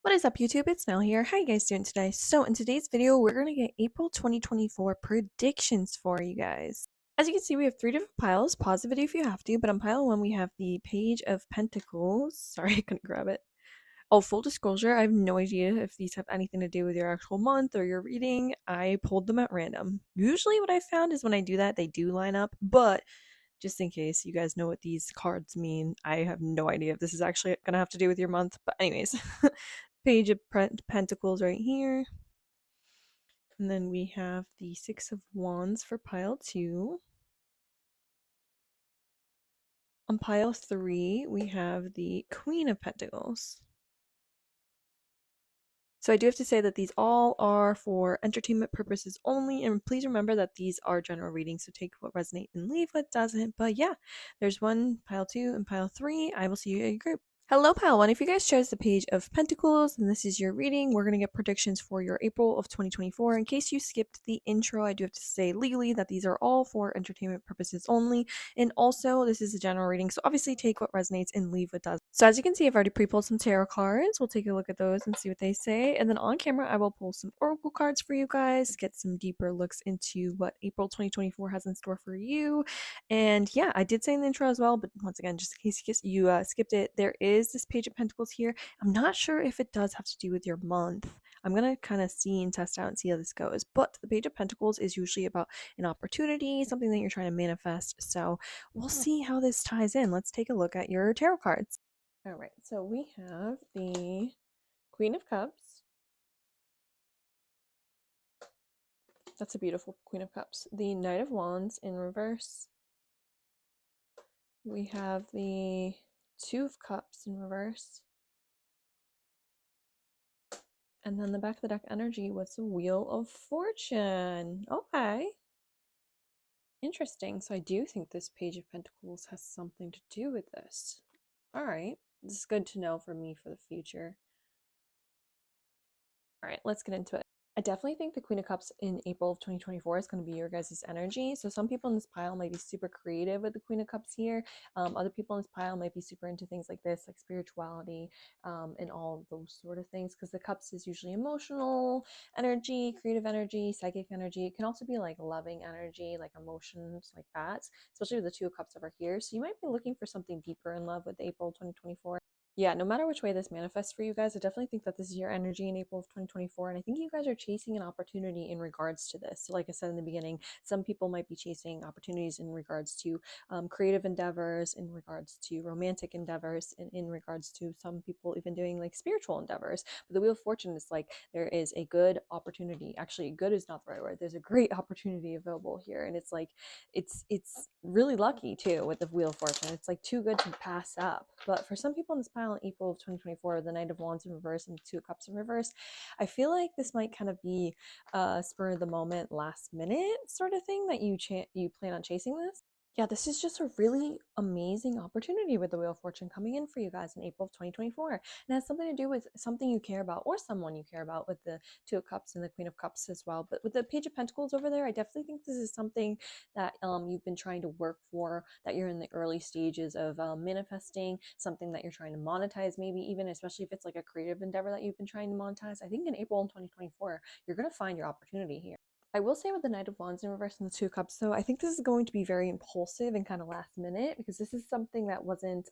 What is up, YouTube? It's Nell here. How you guys doing today? So in today's video, we're going to get April 2024 predictions for you guys. As you can see, we have three different piles. Pause the video if you have to, but on pile one, we have the Page of Pentacles. Sorry, I couldn't grab it. Oh, full disclosure, I have no idea if these have anything to do with your actual month or your reading. I pulled them at random. Usually what I found is when I do that, they do line up, but just in case you guys know what these cards mean, I have no idea if this is actually going to have to do with your month. But anyways, Page of Pentacles right here. And then we have the Six of Wands for pile 2. On pile 3, we have the Queen of Pentacles. So I do have to say that these all are for entertainment purposes only, and please remember that these are general readings, so take what resonates and leave what doesn't. But yeah, there's one, pile 2, and pile 3. I will see you at your group. Hello, pile 1. If you guys chose the Page of Pentacles and this is your reading, we're going to get predictions for your April of 2024. In case you skipped the intro, I do have to say legally that these are all for entertainment purposes only. And also, this is a general reading, so obviously take what resonates and leave what doesn't. So as you can see, I've already pre-pulled some tarot cards. We'll take a look at those and see what they say. And then on camera, I will pull some oracle cards for you guys, get some deeper looks into what April 2024 has in store for you. And yeah, I did say in the intro as well, but once again, just in case you skipped it, there is this Page of Pentacles here. I'm not sure if it does have to do with your month. I'm going to kind of see and test out and see how this goes. But the Page of Pentacles is usually about an opportunity, something that you're trying to manifest. So we'll see how this ties in. Let's take a look at your tarot cards. All right, so we have the Queen of Cups. That's a beautiful Queen of Cups. The Knight of Wands in reverse. We have the Two of Cups in reverse. And then the back of the deck energy was the Wheel of Fortune. Okay. Interesting. So I do think this Page of Pentacles has something to do with this. All right. This is good to know for me for the future. All right, let's get into it. I definitely think the Queen of Cups in April of 2024 is going to be your guys' energy. So some people in this pile might be super creative with the Queen of Cups here. Other people in this pile might be super into things like this, like spirituality, and all of those sort of things. Because the Cups is usually emotional energy, creative energy, psychic energy. It can also be like loving energy, like emotions like that, especially with the Two of Cups over here. So you might be looking for something deeper in love with April 2024. Yeah, no matter which way this manifests for you guys, I definitely think that this is your energy in April of 2024. And I think you guys are chasing an opportunity in regards to this. So like I said in the beginning, some people might be chasing opportunities in regards to creative endeavors, in regards to romantic endeavors, and in regards to some people even doing like spiritual endeavors. But the Wheel of Fortune is like there is a good opportunity. Actually, good is not the right word. There's a great opportunity available here. And it's like it's really lucky too with the Wheel of Fortune. It's like too good to pass up. But for some people in this pile in April of 2024, the Knight of Wands in reverse and the Two of Cups in reverse, I feel like this might kind of be a spur of the moment, last minute sort of thing that you plan on chasing this. Yeah, this is just a really amazing opportunity with the Wheel of Fortune coming in for you guys in April of 2024. And it has something to do with something you care about or someone you care about with the Two of Cups and the Queen of Cups as well. But with the Page of Pentacles over there, I definitely think this is something that you've been trying to work for, that you're in the early stages of manifesting, something that you're trying to monetize, maybe even, especially if it's like a creative endeavor that you've been trying to monetize. I think in April in 2024, you're going to find your opportunity here. I will say with the Knight of Wands in reverse and the Two of Cups, though, I think this is going to be very impulsive and kind of last minute because this is something that wasn't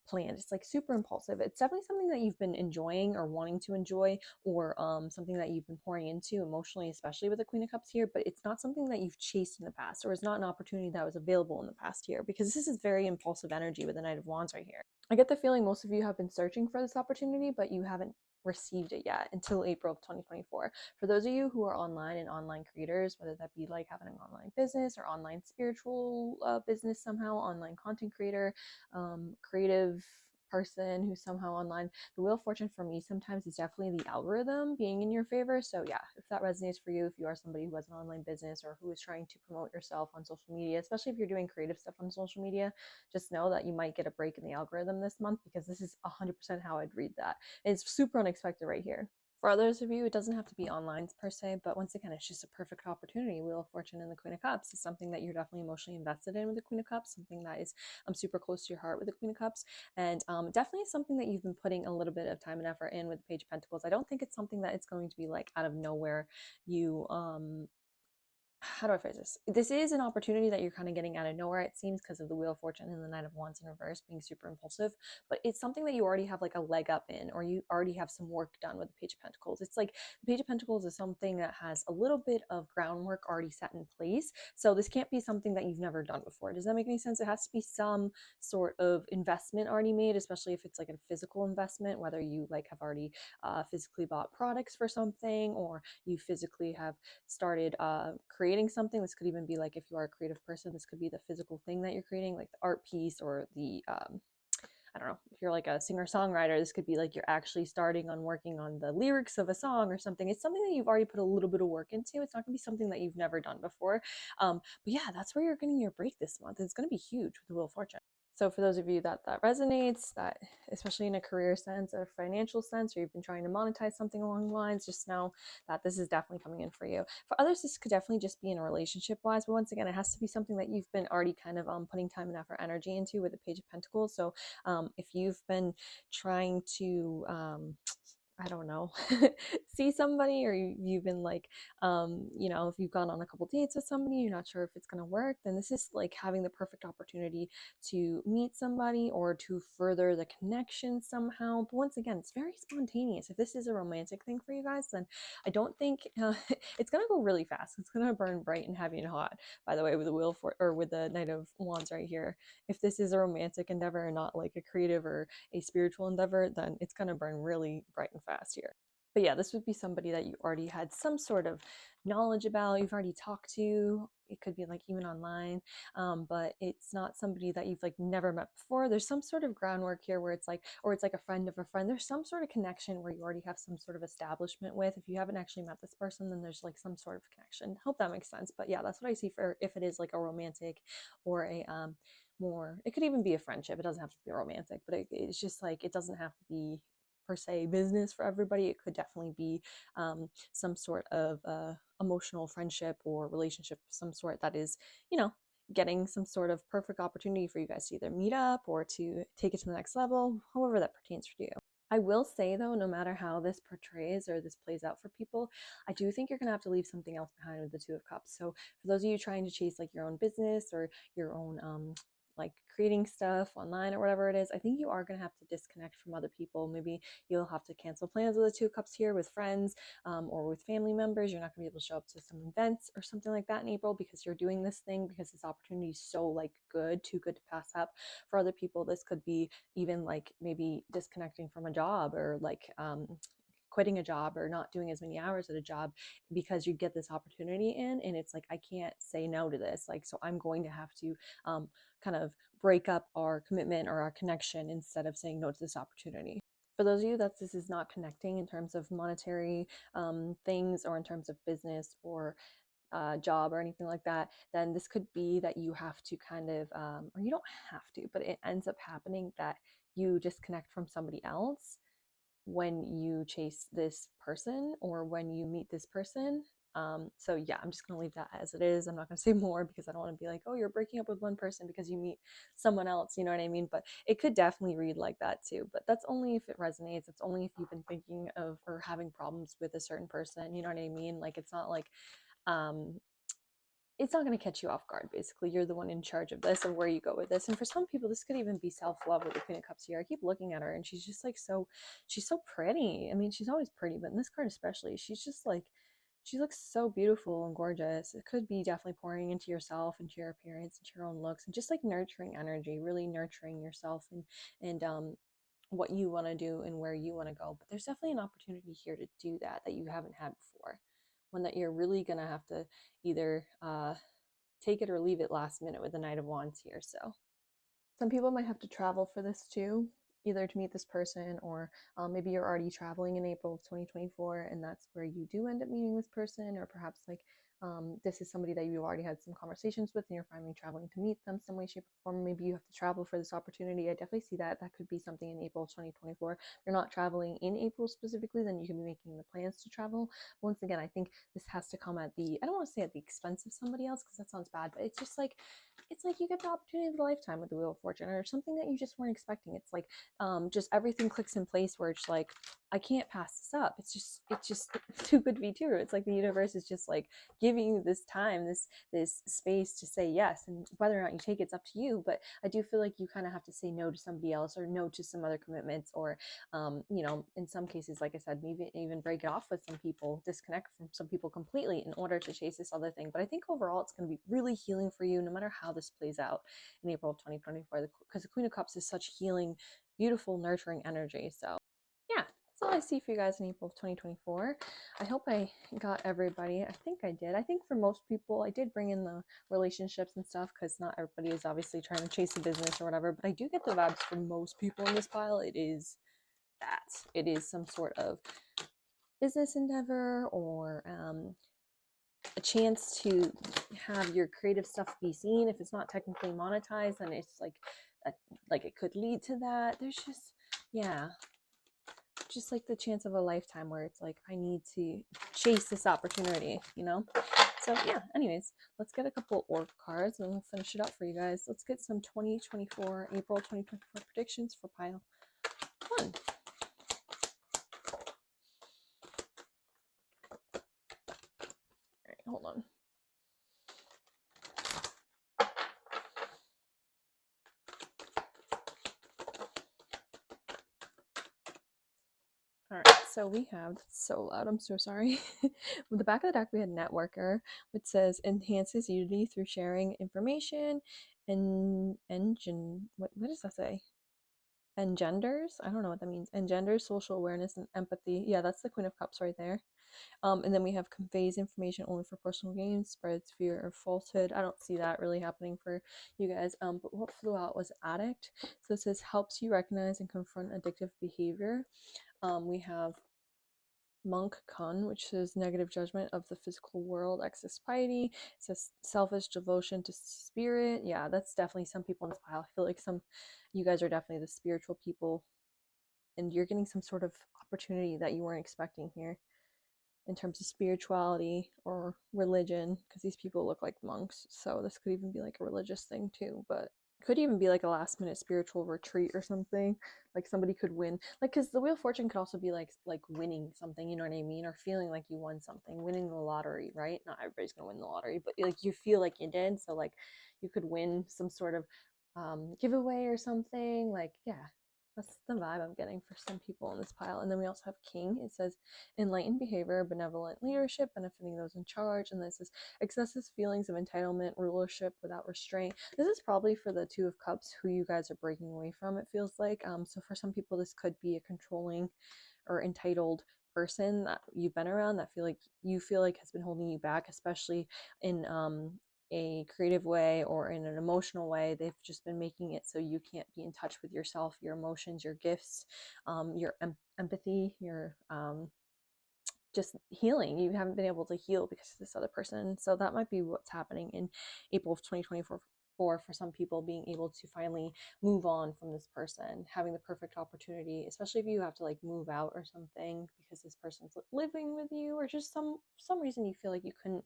planned. It's like super impulsive. It's definitely something that you've been enjoying or wanting to enjoy, or something that you've been pouring into emotionally, especially with the Queen of Cups here, but it's not something that you've chased in the past, or it's not an opportunity that was available in the past here, because this is very impulsive energy with the Knight of Wands right here. I get the feeling most of you have been searching for this opportunity, but you haven't received it yet until April of 2024. For those of you who are online and online creators, whether that be like having an online business or online spiritual business somehow, online content creator, creative person who's somehow online, the Wheel of Fortune for me sometimes is definitely the algorithm being in your favor. So yeah, if that resonates for you, if you are somebody who has an online business or who is trying to promote yourself on social media, especially if you're doing creative stuff on social media, just know that you might get a break in the algorithm this month, because this is 100% how I'd read that. It's super unexpected right here. For others of you, it doesn't have to be online per se, but once again, it's just a perfect opportunity. Wheel of Fortune and the Queen of Cups is something that you're definitely emotionally invested in with the Queen of Cups, something that is super close to your heart with the Queen of Cups, and definitely something that you've been putting a little bit of time and effort in with the Page of Pentacles. I don't think it's something that it's going to be like out of nowhere. You how do I phrase this? This is an opportunity that you're kind of getting out of nowhere, it seems, because of the Wheel of Fortune and the Knight of Wands in reverse being super impulsive. But it's something that you already have like a leg up in, or you already have some work done with the Page of Pentacles. It's like the Page of Pentacles is something that has a little bit of groundwork already set in place. So this can't be something that you've never done before. Does that make any sense? It has to be some sort of investment already made, especially if it's like a physical investment, whether you like have already physically bought products for something, or you physically have started creating something. This could even be like, if you are a creative person, this could be the physical thing that you're creating, like the art piece, or the I don't know, if you're like a singer-songwriter, this could be like you're actually starting on working on the lyrics of a song or something. It's something that you've already put a little bit of work into. It's not going to be something that you've never done before. But yeah, that's where you're getting your break this month. It's going to be huge with the Wheel of Fortune. So for those of you that resonates, that especially in a career sense or financial sense, or you've been trying to monetize something along the lines, just know that this is definitely coming in for you. For others, this could definitely just be in a relationship wise, but once again, it has to be something that you've been already kind of putting time and effort, energy into with the Page of Pentacles. So if you've been trying to I don't know, see somebody, or you've been like, you know, if you've gone on a couple dates with somebody, you're not sure if it's going to work, then this is like having the perfect opportunity to meet somebody or to further the connection somehow. But once again, it's very spontaneous. If this is a romantic thing for you guys, then I don't think it's going to go really fast. It's going to burn bright and heavy and hot, by the way, with the or with the Knight of Wands right here. If this is a romantic endeavor and not like a creative or a spiritual endeavor, then it's going to burn really bright and fast here. But yeah, this would be somebody that you already had some sort of knowledge about, you've already talked to. It could be like even online, but it's not somebody that you've like never met before. There's some sort of groundwork here where it's like, or it's like a friend of a friend. There's some sort of connection where you already have some sort of establishment with. If you haven't actually met this person, then there's like some sort of connection. Hope that makes sense. But yeah, that's what I see for if it is like a romantic or a more, it could even be a friendship. It doesn't have to be romantic, but it's just like, it doesn't have to be per se business for everybody. It could definitely be some sort of emotional friendship or relationship of some sort that is, you know, getting some sort of perfect opportunity for you guys to either meet up or to take it to the next level, however that pertains for you. I will say though, no matter how this portrays or this plays out for people, I do think you're gonna have to leave something else behind with the Two of Cups. So for those of you trying to chase like your own business or your own like creating stuff online or whatever it is, I think you are going to have to disconnect from other people. Maybe you'll have to cancel plans with the Two Cups here with friends or with family members. You're not going to be able to show up to some events or something like that in April because you're doing this thing, because this opportunity is so like good, too good to pass up. For other people, this could be even like maybe disconnecting from a job, or like quitting a job or not doing as many hours at a job because you get this opportunity in, and it's like, I can't say no to this, like, so I'm going to have to kind of break up our commitment or our connection instead of saying no to this opportunity. For those of you that this is not connecting in terms of monetary things, or in terms of business or job or anything like that, then this could be that you have to kind of, or you don't have to, but it ends up happening that you disconnect from somebody else when you chase this person or when you meet this person. So yeah, I'm just gonna leave that as it is. I'm not gonna say more because I don't want to be like, oh, you're breaking up with one person because you meet someone else, you know what I mean? But it could definitely read like that too. But that's only if it resonates. It's only if you've been thinking of or having problems with a certain person, you know what I mean? Like, it's not like it's not going to catch you off guard. Basically, you're the one in charge of this, of where you go with this. And for some people, this could even be self-love with the Queen of Cups here. I keep looking at her and she's just like, she's so pretty. I mean, she's always pretty, but in this card especially, she's just like, she looks so beautiful and gorgeous. It could be definitely pouring into yourself, into your appearance, into your own looks, and just like nurturing energy, really nurturing yourself and what you want to do and where you want to go. But there's definitely an opportunity here to do that you haven't had before. One that you're really going to have to either take it or leave it last minute with the Knight of Wands here. So some people might have to travel for this too, either to meet this person, or maybe you're already traveling in April of 2024 and that's where you do end up meeting this person, or perhaps like This is somebody that you've already had some conversations with and you're finally traveling to meet them some way, shape, or form. Maybe you have to travel for this opportunity. I definitely see that. That could be something in April 2024. If you're not traveling in April specifically, then you can be making the plans to travel. But once again, I think this has to come at the, I don't want to say at the expense of somebody else because that sounds bad, but it's just like, it's like you get the opportunity of a lifetime with the Wheel of Fortune or something that you just weren't expecting. It's like just everything clicks in place where it's like, I can't pass this up. It's just too good to be true. It's like the universe is just like giving you this time, this space to say yes, and whether or not you take it's up to you. But I do feel like you kind of have to say no to somebody else or no to some other commitments, or you know, in some cases, like I said, maybe even break it off with some people, disconnect from some people completely in order to chase this other thing. But I think overall it's going to be really healing for you no matter how this plays out in April of 2024, because the Queen of Cups is such healing, beautiful, nurturing energy. So yeah, that's all I see for you guys in April of 2024. I hope I got everybody. I think I did. I think for most people, I did bring in the relationships and stuff because not everybody is obviously trying to chase a business or whatever, but I do get the vibes for most people in this pile. It is that. It is some sort of business endeavor or a chance to have your creative stuff be seen. If it's not technically monetized, then it's like it could lead to that. There's just, yeah, just like the chance of a lifetime where it's like, I need to chase this opportunity, you know? So yeah, anyways, let's get a couple oracle cards and we'll finish it up for you guys. Let's get some 2024, April 2024 predictions for pile 1. All right, hold on. All right, so we have, that's so loud, I'm so sorry. With the back of the deck, we had Networker, which says enhances unity through sharing information and what does that say? Engenders? I don't know what that means. Engenders social awareness and empathy. Yeah, that's the Queen of Cups right there. And then we have conveys information only for personal gain, spreads fear or falsehood. I don't see that really happening for you guys. But what flew out was addict. So it says helps you recognize and confront addictive behavior. We have Monk Kun, which says negative judgment of the physical world, excess piety. It says selfish devotion to spirit. Yeah, that's definitely some people in this pile. I feel like you guys are definitely the spiritual people, and you're getting some sort of opportunity that you weren't expecting here in terms of spirituality or religion, because these people look like monks. So this could even be like a religious thing too, but could even be like a last minute spiritual retreat or something. Like somebody could win, like, because the Wheel of Fortune could also be like winning something, you know what I mean, or feeling like you won something, winning the lottery, right? Not everybody's gonna win the lottery, but like you feel like you did. So like you could win some sort of giveaway or something. Like, yeah, that's the vibe I'm getting for some people in this pile. And then we also have King. It says enlightened behavior, benevolent leadership, benefiting those in charge. And then it says excessive feelings of entitlement, rulership without restraint. This is probably for the Two of Cups, who you guys are breaking away from, it feels like. So for some people, this could be a controlling or entitled person that you've been around that you feel like has been holding you back, especially in a creative way or in an emotional way. They've just been making it so you can't be in touch with yourself, your emotions, your gifts, your empathy, your just healing. You haven't been able to heal because of this other person. So that might be what's happening in April of 2024 for some people, being able to finally move on from this person, having the perfect opportunity, especially if you have to like move out or something because this person's living with you, or just some reason you feel like you couldn't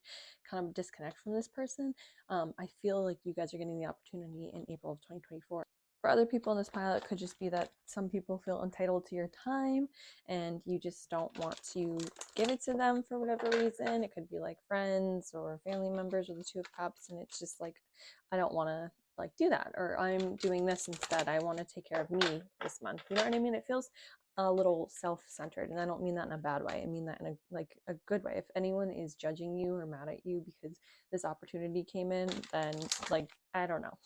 kind of disconnect from this person. I feel like you guys are getting the opportunity in April of 2024. For other people in this pile, it could just be that some people feel entitled to your time and you just don't want to give it to them for whatever reason. It could be like friends or family members with the Two of Cups, and it's just like, I don't want to like do that, or I'm doing this instead. I want to take care of me this month. You know what I mean? It feels a little self-centered, and I don't mean that in a bad way. I mean that in a good way. If anyone is judging you or mad at you because this opportunity came in, then like, I don't know.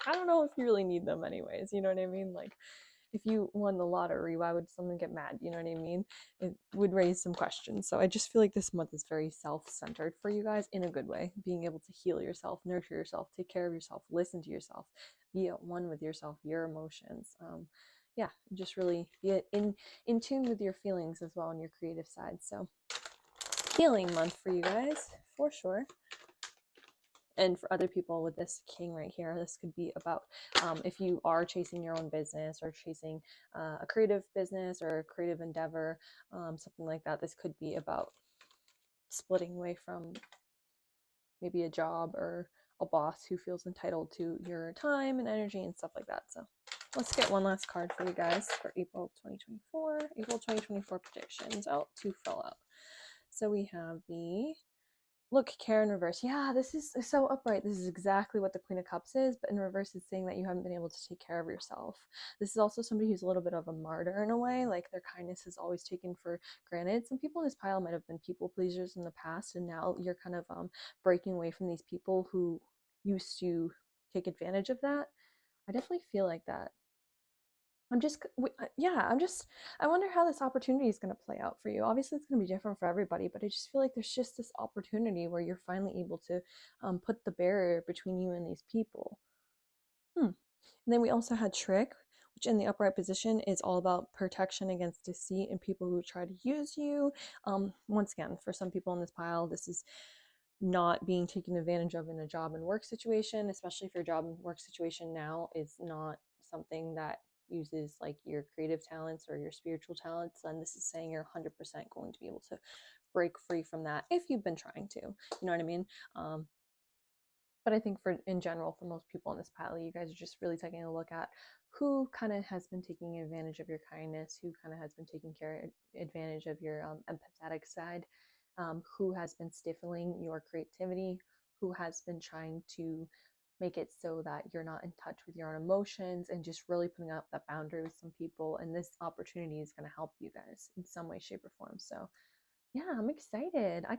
I don't know if you really need them anyways. You know what I mean? Like, if you won the lottery, why would someone get mad? You know what I mean? It would raise some questions. So I just feel like this month is very self-centered for you guys in a good way. Being able to heal yourself, nurture yourself, take care of yourself, listen to yourself, be at one with yourself, your emotions. Yeah, just really be in tune with your feelings as well on your creative side. So healing month for you guys, for sure. And for other people with this king right here, this could be about if you are chasing your own business or chasing a creative business or a creative endeavor, something like that. This could be about splitting away from maybe a job or a boss who feels entitled to your time and energy and stuff like that. So let's get one last card for you guys for April 2024. April 2024 predictions out to fill up. So we have the look, care in reverse. Yeah, this is so upright. This is exactly what the Queen of Cups is, but in reverse, it's saying that you haven't been able to take care of yourself. This is also somebody who's a little bit of a martyr in a way, like their kindness is always taken for granted. Some people in this pile might have been people pleasers in the past, and now you're kind of breaking away from these people who used to take advantage of that. I definitely feel like that. I wonder how this opportunity is going to play out for you. Obviously, it's going to be different for everybody, but I just feel like there's just this opportunity where you're finally able to put the barrier between you and these people. And then we also had Trick, which in the upright position is all about protection against deceit and people who try to use you. Once again, for some people in this pile, this is not being taken advantage of in a job and work situation, especially if your job and work situation now is not something that uses like your creative talents or your spiritual talents. And this is saying you're 100% going to be able to break free from that if you've been trying to, you know what I mean? But I think for in general, for most people in this pile, you guys are just really taking a look at who kind of has been taking advantage of your kindness, who kind of has been taking advantage of your empathetic side, who has been stifling your creativity, who has been trying to make it so that you're not in touch with your own emotions and just really putting up that boundary with some people. And this opportunity is going to help you guys in some way, shape, or form. So yeah, I'm excited. I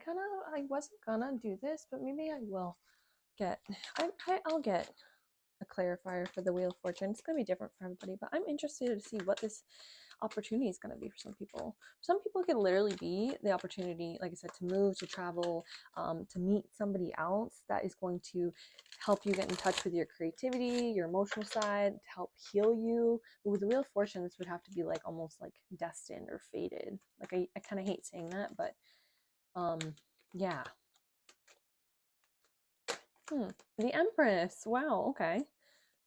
wasn't gonna do this, but maybe I will get I'll get a clarifier for the Wheel of Fortune. It's going to be different for everybody, but I'm interested to see what this opportunity is going to be for some people. Some people it could literally be the opportunity, like I said, to move, to travel, to meet somebody else that is going to help you get in touch with your creativity, your emotional side, to help heal you. But with the Wheel of Fortune, this would have to be like almost like destined or fated. Like I kind of hate saying that, but yeah. The Empress. Wow, okay.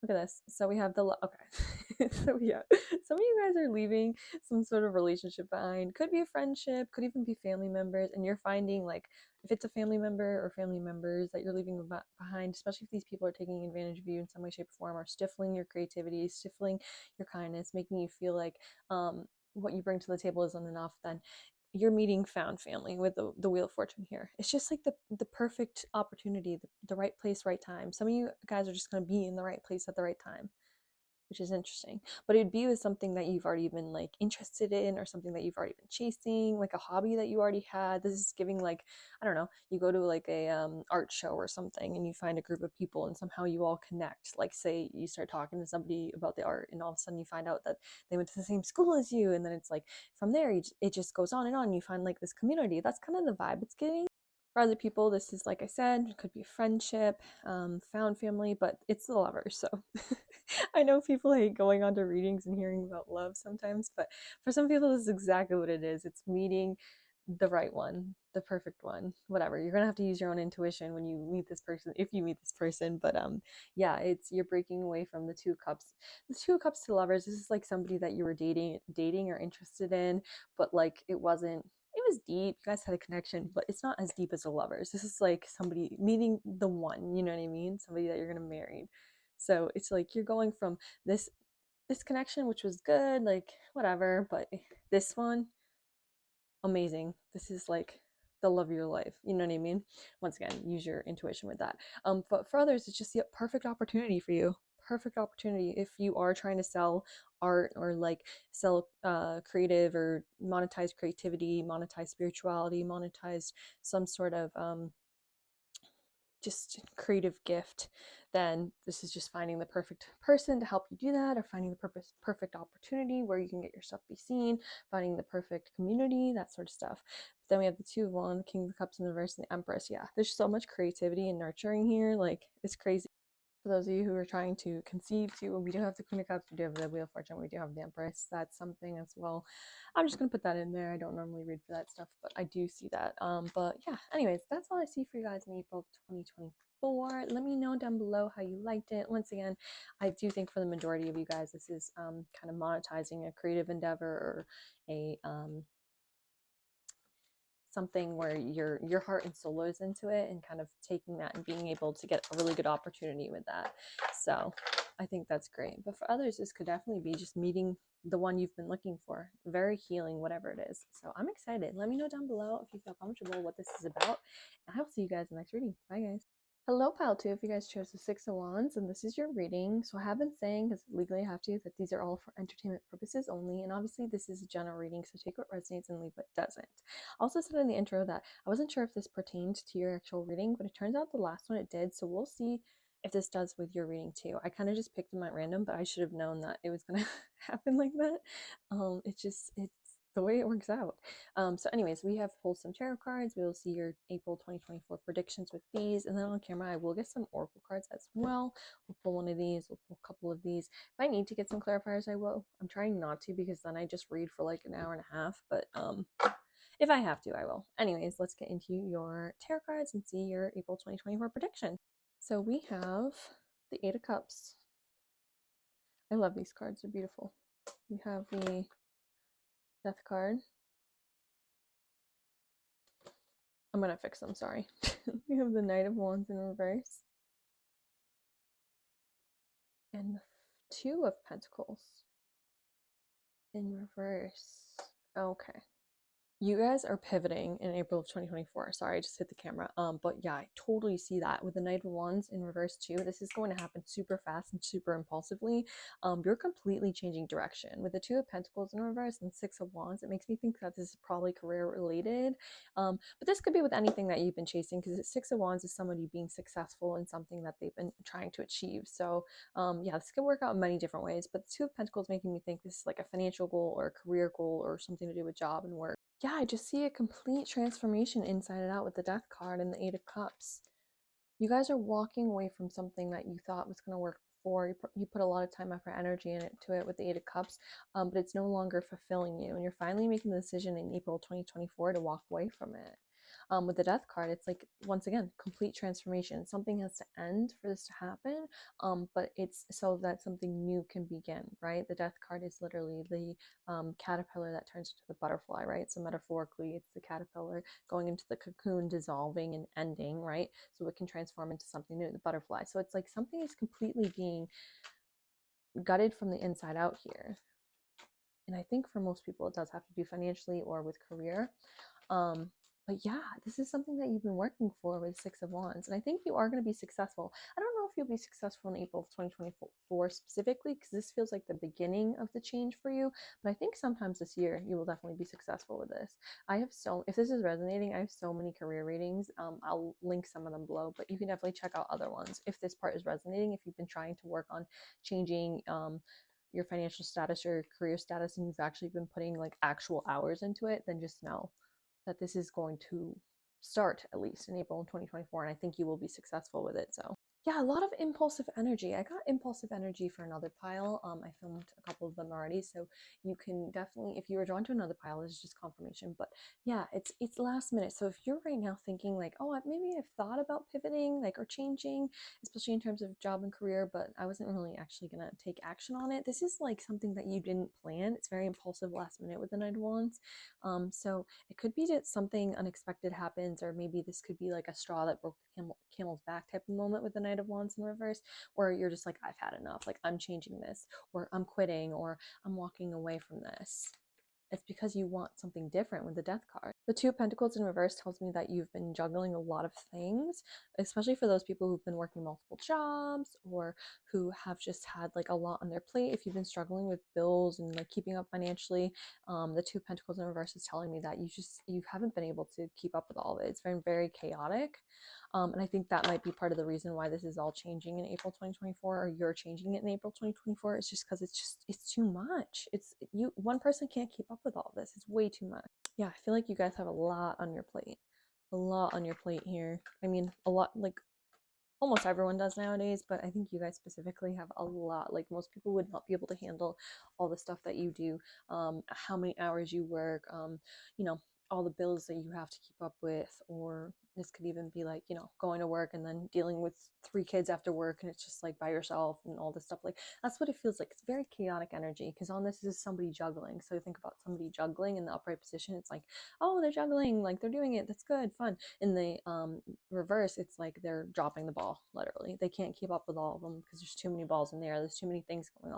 Look at this. So we have the okay. So yeah, some of you guys are leaving some sort of relationship behind. Could be a friendship, could even be family members, and you're finding like if it's a family member or family members that you're leaving behind, especially if these people are taking advantage of you in some way, shape, or form, or stifling your creativity, stifling your kindness, making you feel like what you bring to the table isn't enough, then you're meeting found family with the Wheel of Fortune here. It's just like the perfect opportunity, the right place, right time. Some of you guys are just going to be in the right place at the right time, which is interesting. But it'd be with something that you've already been like interested in or something that you've already been chasing, like a hobby that you already had. This is giving like, I don't know, you go to like a art show or something and you find a group of people and somehow you all connect. Like say you start talking to somebody about the art and all of a sudden you find out that they went to the same school as you, and then it's like from there it just goes on and on. You find like this community. That's kind of the vibe it's getting. For other people, this is, like I said, it could be friendship, found family, but it's the Lovers. So I know people hate going on to readings and hearing about love sometimes, but for some people, this is exactly what it is. It's meeting the right one, the perfect one, whatever. You're gonna have to use your own intuition when you meet this person, if you meet this person. But yeah, it's you're breaking away from the Two of Cups. The Two of Cups to Lovers. This is like somebody that you were dating or interested in, but like it wasn't, it was deep. You guys had a connection, but it's not as deep as the Lovers. This is like somebody meeting the one, you know what I mean? Somebody that you're gonna marry. So it's like you're going from this connection, which was good, like whatever, but this one, amazing. This is like the love of your life. You know what I mean? Once again, use your intuition with that. But for others, it's just the perfect opportunity for you. Perfect opportunity if you are trying to sell art or like sell creative or monetize creativity, monetize spirituality, monetize some sort of just creative gift, then this is just finding the perfect person to help you do that, or finding the perfect opportunity where you can get your stuff be seen, finding the perfect community, that sort of stuff. But then we have the Two of Wands, the King of Cups in the reverse, and the Empress. Yeah, there's so much creativity and nurturing here, like it's crazy. For those of you who are trying to conceive too, we do have the Queen of Cups, we do have the Wheel of Fortune, we do have the Empress. That's something as well. I'm just gonna put that in there. I don't normally read for that stuff, but I do see that. But yeah, anyways, that's all I see for you guys in April 2024. Let me know down below how you liked it. Once again, I do think for the majority of you guys, this is kind of monetizing a creative endeavor or a something where your heart and soul is into it, and kind of taking that and being able to get a really good opportunity with that. So I think that's great. But for others, this could definitely be just meeting the one you've been looking for. Very healing, whatever it is. So I'm excited. Let me know down below if you feel comfortable what this is about. And I'll see you guys in the next reading. Bye, guys. Hello, pile 2. If you guys chose the Six of Wands, and this is your reading. So I have been saying, because legally I have to, that these are all for entertainment purposes only. And obviously this is a general reading, so take what resonates and leave what doesn't. I also said in the intro that I wasn't sure if this pertained to your actual reading, but it turns out the last one it did. So we'll see if this does with your reading too. I kind of just picked them at random, but I should have known that it was going to happen like that. It's the way it works out. So anyways, we have pulled some tarot cards. We will see your April 2024 predictions with these, and then on camera I will get some oracle cards as well. We'll pull one of these, we'll pull a couple of these. If I need to get some clarifiers, I will. I'm trying not to, because then I just read for like an hour and a half, but if I have to, I will. Anyways, let's get into your tarot cards and see your April 2024 prediction. So we have the Eight of Cups. I love these cards, they're beautiful. We have the Death card. I'm gonna fix them, sorry. We have the Knight of Wands in reverse. And the Two of Pentacles in reverse. Okay. You guys are pivoting in April of 2024. Sorry, I just hit the camera. But yeah, I totally see that with the Knight of Wands in reverse too. This is going to happen super fast and super impulsively. You're completely changing direction with the Two of Pentacles in reverse and Six of Wands. It makes me think that this is probably career related. But this could be with anything that you've been chasing, because Six of Wands is somebody being successful in something that they've been trying to achieve. So yeah, this could work out in many different ways. But the Two of Pentacles making me think this is like a financial goal or a career goal or something to do with job and work. Yeah, I just see a complete transformation inside and out with the Death card and the Eight of Cups. You guys are walking away from something that you thought was going to work before. You put a lot of time, effort, energy into it with the Eight of Cups, but it's no longer fulfilling you. And you're finally making the decision in April 2024 to walk away from it. With the Death card, it's like, once again, complete transformation. Something has to end for this to happen, but it's so that something new can begin, right? The Death card is literally the caterpillar that turns into the butterfly, right? So metaphorically, it's the caterpillar going into the cocoon, dissolving and ending, right? So it can transform into something new, the butterfly. So it's like something is completely being gutted from the inside out here. And I think for most people, it does have to do financially or with career. But yeah, this is something that you've been working for with Six of Wands. And I think you are going to be successful. I don't know if you'll be successful in April of 2024 specifically, because this feels like the beginning of the change for you. But I think sometimes this year you will definitely be successful with this. If this is resonating, I have so many career readings. I'll link some of them below, but you can definitely check out other ones if this part is resonating. If you've been trying to work on changing your financial status or career status, and you've actually been putting like actual hours into it, then just know that this is going to start at least in April 2024, and I think you will be successful with it. So yeah, a lot of impulsive energy. I got impulsive energy for another pile. I filmed a couple of them already, so you can definitely, if you were drawn to another pile, this is just confirmation. But yeah, it's last minute. So if you're right now thinking like, oh, maybe I've thought about pivoting, like, or changing, especially in terms of job and career, but I wasn't really actually gonna take action on it. This is like something that you didn't plan. It's very impulsive, last minute with the Knight of Wands. So it could be that something unexpected happens, or maybe this could be like a straw that broke the camel's back type of moment with the Knight of Wands in reverse, where you're just like, I've had enough, like I'm changing this, or I'm quitting, or I'm walking away from this. It's because you want something different with the Death card. The Two of Pentacles in reverse tells me that you've been juggling a lot of things, especially for those people who've been working multiple jobs or who have just had like a lot on their plate. If you've been struggling with bills and like keeping up financially, the Two of Pentacles in reverse is telling me that you haven't been able to keep up with all of it. It's been very chaotic. And I think that might be part of the reason why this is all changing in April 2024, or you're changing it in April 2024. It's just because it's too much. One person can't keep up with all of this. It's way too much. Yeah, I feel like you guys have a lot on your plate. A lot on your plate here. I mean, a lot, like almost everyone does nowadays, but I think you guys specifically have a lot. Like most people would not be able to handle all the stuff that you do, how many hours you work, you know, all the bills that you have to keep up with, or this could even be like, you know, going to work and then dealing with 3 kids after work and it's just like by yourself and all this stuff. Like that's what it feels like. It's very chaotic energy because on this is somebody juggling. So think about somebody juggling in the upright position. It's like, oh, they're juggling, like they're doing it. That's good, fun. In the reverse, it's like they're dropping the ball. Literally, they can't keep up with all of them because there's too many balls in the air. There's too many things going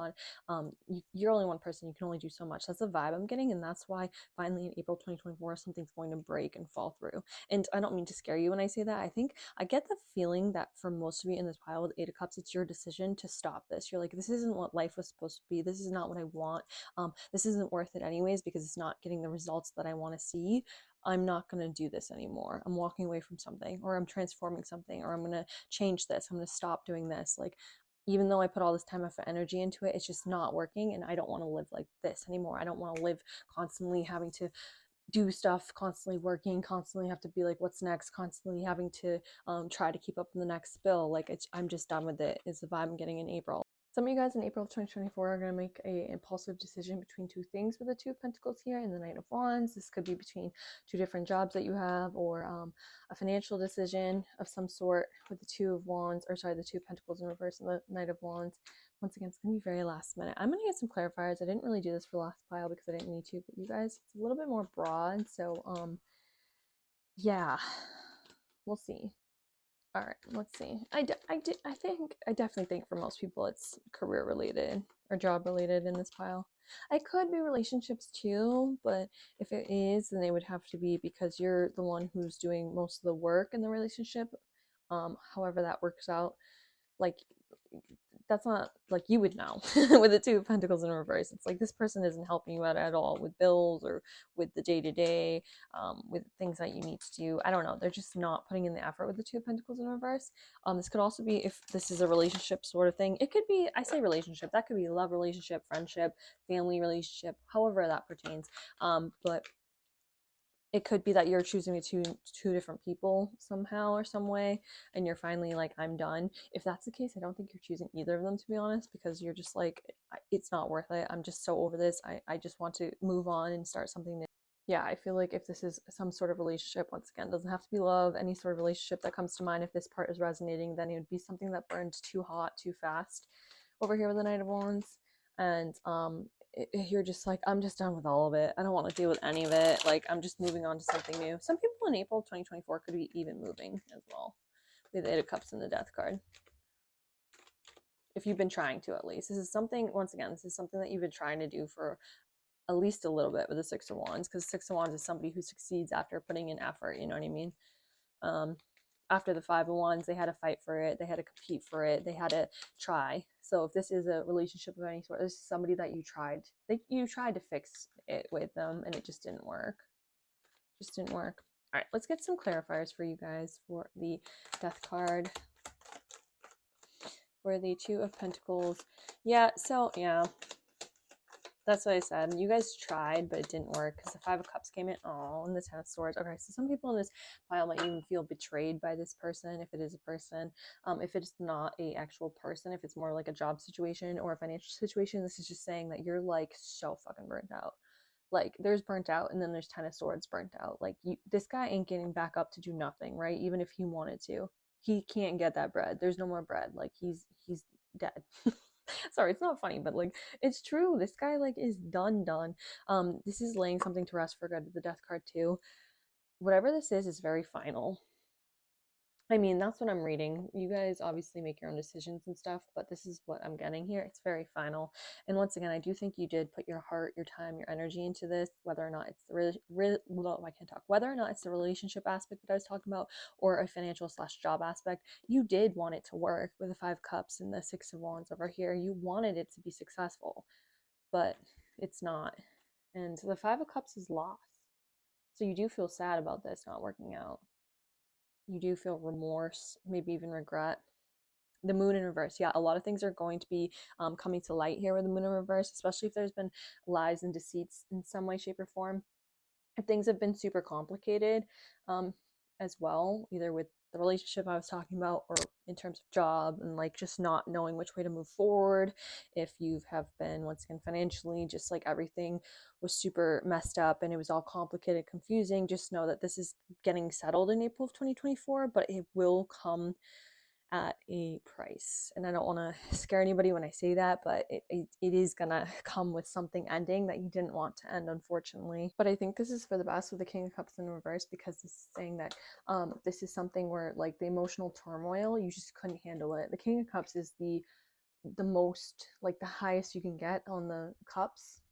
on. You're only one person. You can only do so much. That's the vibe I'm getting, and that's why finally in April 2024 something's going to break and fall through. And I don't mean to scare you when I say that. I think I get the feeling that for most of you in this pile with 8 of Cups, it's your decision to stop this. You're like, this isn't what life was supposed to be. This is not what I want. This isn't worth it anyways because it's not getting the results that I want to see. I'm not going to do this anymore. I'm walking away from something, or I'm transforming something, or I'm going to change this. I'm going to stop doing this. Like, even though I put all this time, effort, energy into it, it's just not working. And I don't want to live like this anymore. I don't want to live constantly having to do stuff, constantly working, constantly have to be like, what's next, constantly having to try to keep up in the next spill. Like, I'm just done with it, is the vibe I'm getting in April. Some of you guys in April of 2024 are going to make an impulsive decision between 2 things with the 2 of Pentacles here and the Knight of Wands. This could be between 2 different jobs that you have, or a financial decision of some sort with the 2 of Wands, or sorry, the 2 of Pentacles in reverse and the Knight of Wands. Once again, it's going to be very last minute. I'm going to get some clarifiers. I didn't really do this for the last pile because I didn't need to, but you guys, it's a little bit more broad. So, yeah, we'll see. All right, let's see. I definitely think for most people it's career related or job related in this pile. It could be relationships too, but if it is, then they would have to be because you're the one who's doing most of the work in the relationship. However that works out, like that's not like you would know with the 2 of Pentacles in reverse. It's like this person isn't helping you out at all with bills or with the day to day, with things that you need to do. I don't know. They're just not putting in the effort with the 2 of Pentacles in reverse. This could also be if this is a relationship sort of thing. It could be, I say relationship, that could be love relationship, friendship, family relationship, however that pertains. But it could be that you're choosing between 2 different people somehow or some way, and you're finally like, I'm done. If that's the case, I don't think you're choosing either of them, to be honest, because you're just like, it's not worth it. I'm just so over this. I just want to move on and start something new. Yeah, I feel like if this is some sort of relationship, once again, doesn't have to be love, any sort of relationship that comes to mind, if this part is resonating, then it would be something that burned too hot, too fast over here with the Knight of Wands. And you're just like, I'm just done with all of it. I don't want to deal with any of it. Like, I'm just moving on to something new. Some people in April 2024 could be even moving as well with the 8 of Cups and the Death card. If you've been trying to, at least. This is something, once again, this is something that you've been trying to do for at least a little bit with the 6 of Wands, because 6 of Wands is somebody who succeeds after putting in effort, you know what I mean? After the 5 of Wands, they had to fight for it, they had to compete for it, they had to try. So if this is a relationship of any sort, this is somebody that you tried to fix it with them and it just didn't work. All right, let's get some clarifiers for you guys for the Death card, for the 2 of Pentacles. Yeah, so yeah, that's what I said. You guys tried, but it didn't work because the 5 of Cups came in. Oh, and the 10 of Swords. Okay, so some people in this pile might even feel betrayed by this person, if it is a person. If it's not a actual person, if it's more like a job situation or a financial situation, this is just saying that you're like so fucking burnt out. Like there's burnt out, and then there's 10 of Swords burnt out. Like this guy ain't getting back up to do nothing, right? Even if he wanted to, he can't get that bread. There's no more bread. Like he's dead. Sorry, it's not funny, but like it's true. This guy like is done. This is laying something to rest for good with the Death card too. Whatever this is very final. I mean, that's what I'm reading. You guys obviously make your own decisions and stuff, but this is what I'm getting here. It's very final. And once again, I do think you did put your heart, your time, your energy into this, whether or not it's whether or not it's the relationship aspect that I was talking about or a financial/job aspect. You did want it to work with the 5 of Cups and the 6 of Wands over here. You wanted it to be successful, but it's not. And the 5 of Cups is lost. So you do feel sad about this not working out. You do feel remorse, maybe even regret. The Moon in reverse. Yeah, a lot of things are going to be coming to light here with the Moon in reverse, especially if there's been lies and deceits in some way, shape, or form. If things have been super complicated as well, either with the relationship I was talking about, or in terms of job and like just not knowing which way to move forward. If you have been, once again, financially, just like everything was super messed up and it was all complicated, confusing, just know that this is getting settled in April of 2024, but it will come at a price. And I don't want to scare anybody when I say that, but it is gonna come with something ending that you didn't want to end, unfortunately. But I think this is for the best with the King of Cups in reverse, because this is saying that this is something where like the emotional turmoil, you just couldn't handle it. The King of Cups is the most, like the highest you can get on the cups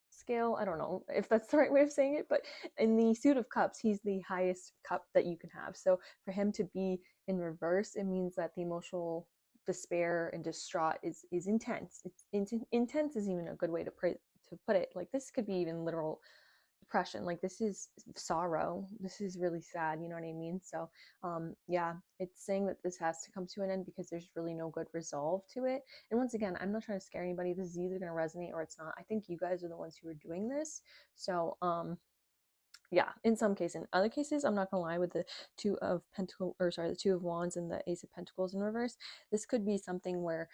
scale. I don't know if that's the right way of saying it, but in the suit of cups, he's the highest cup that you can have. So for him to be in reverse, it means that the emotional despair and distraught is intense. Intense is even a good way to put it. Like this could be even literal depression. Like this is sorrow. This is really sad, you know what I mean? So yeah, it's saying that this has to come to an end because there's really no good resolve to it. And once again, I'm not trying to scare anybody. This is either going to resonate or it's not. I think you guys are the ones who are doing this. So yeah, in some cases. In other cases, I'm not gonna lie, with the the Two of Wands and the Ace of Pentacles in reverse, this could be something where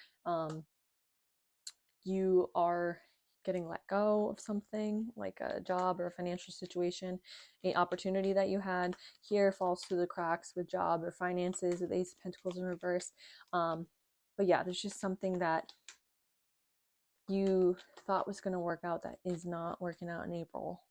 you are getting let go of something, like a job or a financial situation. A opportunity that you had here falls through the cracks with job or finances, with Ace of Pentacles in reverse. But yeah, there's just something that you thought was going to work out that is not working out in April.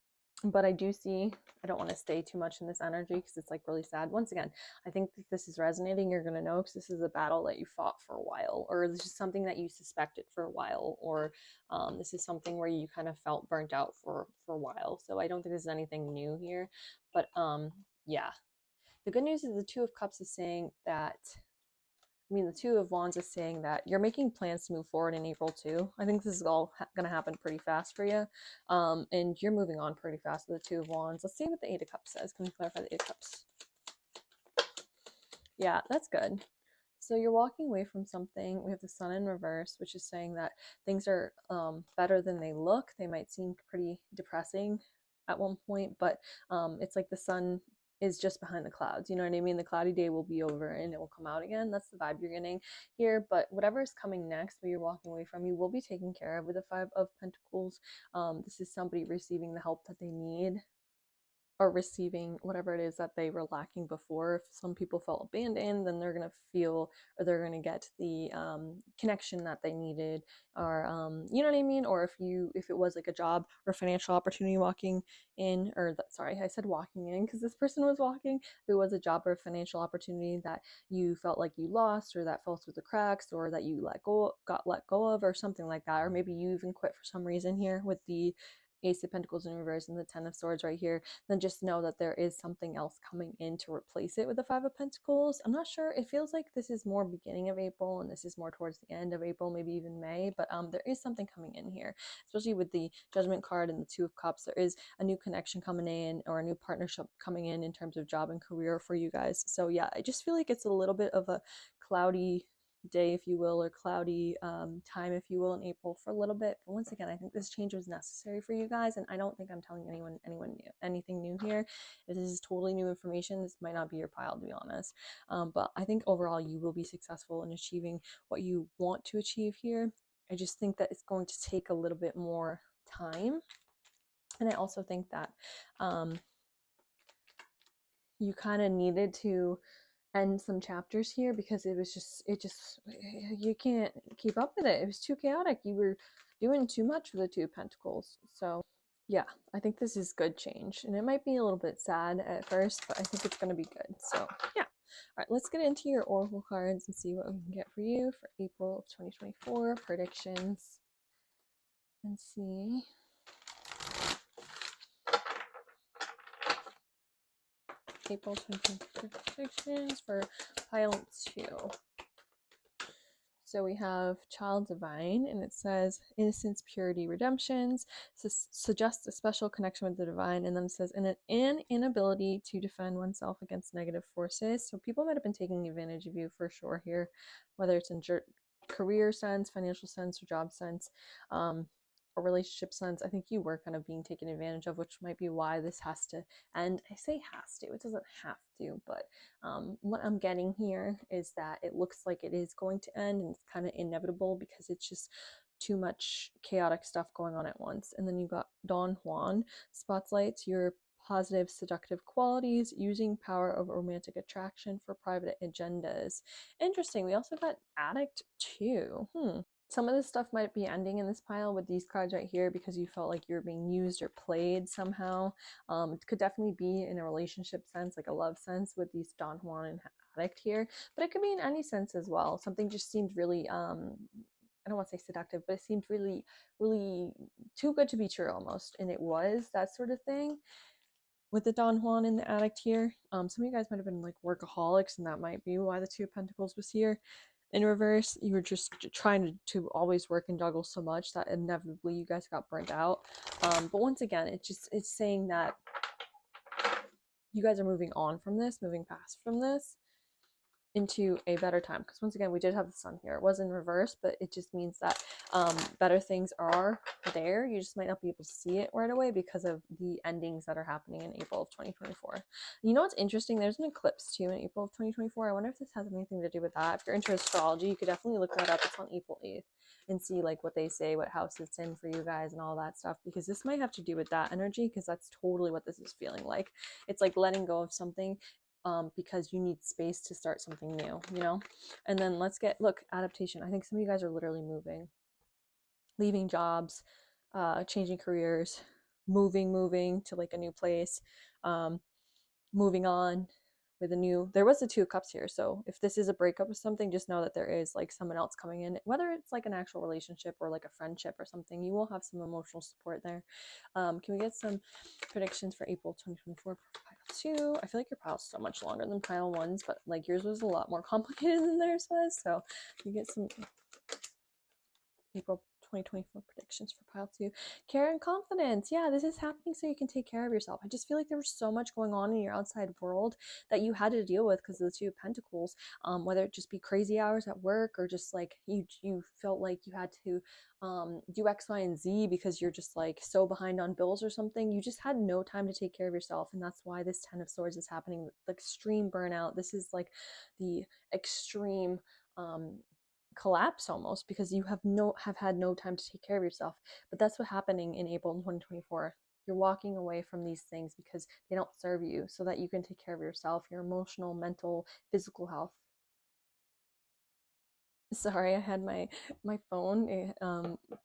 But I do see, I don't want to stay too much in this energy because it's like really sad. Once again, I think if this is resonating, you're going to know, because this is a battle that you fought for a while, or this is something that you suspected for a while, or this is something where you kind of felt burnt out for a while. So I don't think there's anything new here. But yeah, the good news is the Two of Cups is saying that, the Two of Wands is saying that you're making plans to move forward in April too. I think this is all going to happen pretty fast for you. And you're moving on pretty fast with the Two of Wands. Let's see what the Eight of Cups says. Can we clarify the Eight of Cups? Yeah, that's good. So you're walking away from something. We have the Sun in reverse, which is saying that things are better than they look. They might seem pretty depressing at one point, but it's like the sun is just behind the clouds. You know what I mean? The cloudy day will be over and it will come out again. That's the vibe you're getting here. But whatever is coming next, what you're walking away from, you will be taken care of with the Five of Pentacles. This is somebody receiving the help that they need, or receiving whatever it is that they were lacking before. If some people felt abandoned, then they're going to feel, or they're going to get the connection that they needed, or you know what I mean? Or if it was like a job or financial opportunity walking in, or sorry, I said walking in because this person was walking. If it was a job or a financial opportunity that you felt like you lost, or that fell through the cracks, or that you got let go of, or something like that, or maybe you even quit for some reason here with the Ace of Pentacles in reverse and the Ten of Swords right here, then just know that there is something else coming in to replace it with the Five of Pentacles. I'm not sure. It feels like this is more beginning of April and this is more towards the end of April, maybe even May, but there is something coming in here, especially with the Judgment card and the Two of Cups. There is a new connection coming in, or a new partnership coming in terms of job and career for you guys. So yeah, I just feel like it's a little bit of a cloudy day, if you will, or cloudy time, if you will, in April for a little bit. But once again, I think this change was necessary for you guys, and I don't think I'm telling anyone anything new here. If this is totally new information, this might not be your pile, to be honest. But I think overall you will be successful in achieving what you want to achieve here. I just think that it's going to take a little bit more time, and I also think that you kind of needed to end some chapters here, because you can't keep up with it. It was too chaotic. You were doing too much with the Two of Pentacles. So yeah, I think this is good change, and it might be a little bit sad at first, but I think it's going to be good. So yeah. All right, let's get into your oracle cards and see what we can get for you for April of 2024 predictions, and see. April 2024 predictions for pile 2. So we have Child Divine, and it says innocence, purity, redemptions, suggests a special connection with the divine, and then it says an inability to defend oneself against negative forces. So people might have been taking advantage of you for sure here, whether it's in career sense, financial sense, or job sense. a relationship sense, I think you were kind of being taken advantage of, which might be why this has to end. I say has to, it doesn't have to, but what I'm getting here is that it looks like it is going to end, and it's kind of inevitable because it's just too much chaotic stuff going on at once. And then you got Don Juan spotlights your positive seductive qualities, using power of romantic attraction for private agendas. Interesting. We also got addict too. Some of this stuff might be ending in this pile with these cards right here because you felt like you're being used or played somehow. It could definitely be in a relationship sense, like a love sense, with these Don Juan and addict here, but it could be in any sense as well. Something just seemed really I don't want to say seductive, but it seemed really, really too good to be true almost. And it was that sort of thing with the Don Juan and the addict here. Some of you guys might have been like workaholics, and that might be why the Two of Pentacles was here. In reverse, you were just trying to always work and juggle so much that inevitably you guys got burnt out. But once again, it's saying that you guys are moving on from this, moving past from this, into a better time, because once again we did have the sun here. It was in reverse, but it just means that better things are there. You just might not be able to see it right away because of the endings that are happening in April of 2024. You know what's interesting, there's an eclipse too in April of 2024. I wonder if this has anything to do with that. If you're into astrology, you could definitely look that up. It's on April 8th and see like what they say, what house it's in for you guys and all that stuff, because this might have to do with that energy, because that's totally what this is feeling like. It's like letting go of something because you need space to start something new, you know? And then look, adaptation. I think some of you guys are literally moving, leaving jobs, changing careers, moving to like a new place, moving on with a new, there was the Two of Cups here. So if this is a breakup or something, just know that there is like someone else coming in, whether it's like an actual relationship or like a friendship or something. You will have some emotional support there. Can we get some predictions for April 2024 for pile 2? I feel like your pile's so much longer than pile 1's, but like yours was a lot more complicated than theirs was. So you get some April 2024 predictions for pile 2. Care and confidence. Yeah, this is happening so you can take care of yourself. I just feel like there was so much going on in your outside world that you had to deal with because of the Two of Pentacles, whether it just be crazy hours at work or just like you felt like you had to do X, Y, and Z because you're just like so behind on bills or something. You just had no time to take care of yourself, and that's why this Ten of Swords is happening. The extreme burnout. This is like the extreme collapse almost, because you have had no time to take care of yourself. But that's what's happening in April 2024. You're walking away from these things because they don't serve you, so that you can take care of yourself, your emotional, mental, physical health. Sorry, I had my phone, it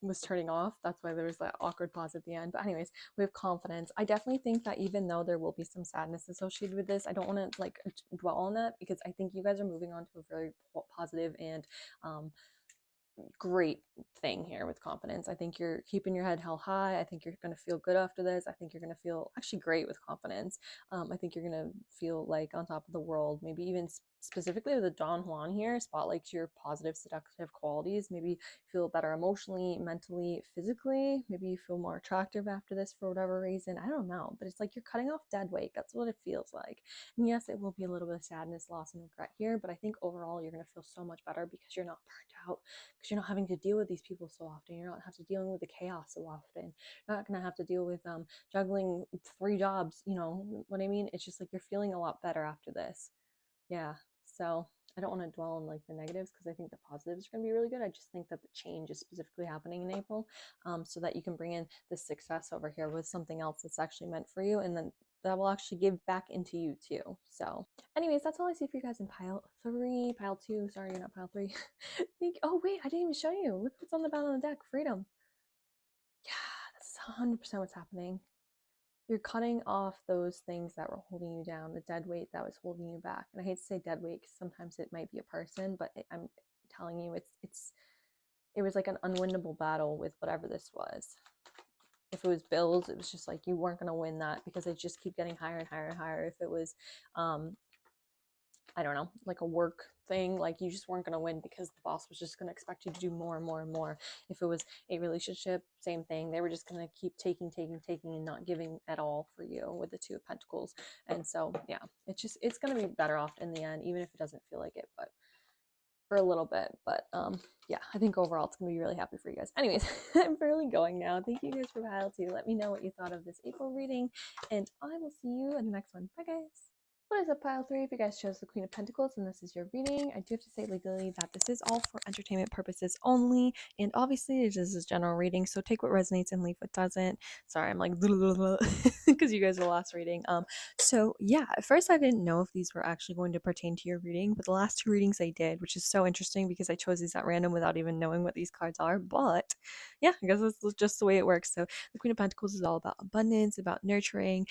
was turning off. That's why there was that awkward pause at the end. But anyways, we have confidence. I definitely think that even though there will be some sadness associated with this, I don't want to like dwell on that, because I think you guys are moving on to a very positive and great thing here with confidence. I think you're keeping your head held high. I think you're going to feel good after this. I think you're going to feel actually great with confidence. I think you're going to feel like on top of the world, maybe even specifically with the Don Juan here, spotlights your positive seductive qualities. Maybe feel better emotionally, mentally, physically. Maybe you feel more attractive after this for whatever reason. I don't know, but it's like you're cutting off dead weight. That's what it feels like. And yes, it will be a little bit of sadness, loss, and regret here, but I think overall you're going to feel so much better because you're not burnt out, because you're not having to deal with these people so often. You're not have to dealing with the chaos so often. You're not going to have to deal with juggling 3 jobs. You know what I mean? It's just like you're feeling a lot better after this. Yeah. So I don't want to dwell on like the negatives, because I think the positives are going to be really good. I just think that the change is specifically happening in April, so that you can bring in this success over here with something else that's actually meant for you, and then that will actually give back into you too. So anyways, that's all I see for you guys in pile 3. Pile 2, sorry, not pile 3. Oh wait, I didn't even show you. Look what's on the bottom of the deck. Freedom. Yeah, that's 100% what's happening. You're cutting off those things that were holding you down, the dead weight that was holding you back. And I hate to say dead weight because sometimes it might be a person, but I'm telling you, it was like an unwinnable battle with whatever this was. If it was bills, it was just like you weren't going to win that because they just keep getting higher and higher and higher. If it was I don't know, like a work thing, like you just weren't going to win because the boss was just going to expect you to do more and more and more. If it was a relationship, same thing. They were just going to keep taking and not giving at all for you with the Two of Pentacles. And so, yeah, it's going to be better off in the end, even if it doesn't feel like it. But for a little bit, but yeah, I think overall it's gonna be really happy for you guys. Anyways, I'm barely going now. Thank you guys for pile 2. Let me know what you thought of this April reading, and I will see you in the next one. Bye guys. What is up, pile 3? If you guys chose the Queen of Pentacles and this is your reading, I do have to say legally that this is all for entertainment purposes only, and obviously it is a general reading, so take what resonates and leave what doesn't. Sorry, I'm like because you guys are the last reading. So yeah, at first I didn't know if these were actually going to pertain to your reading, but the last 2 readings I did, which is so interesting because I chose these at random without even knowing what these cards are. But yeah, I guess that's just the way it works. So the Queen of Pentacles is all about abundance, about nurturing.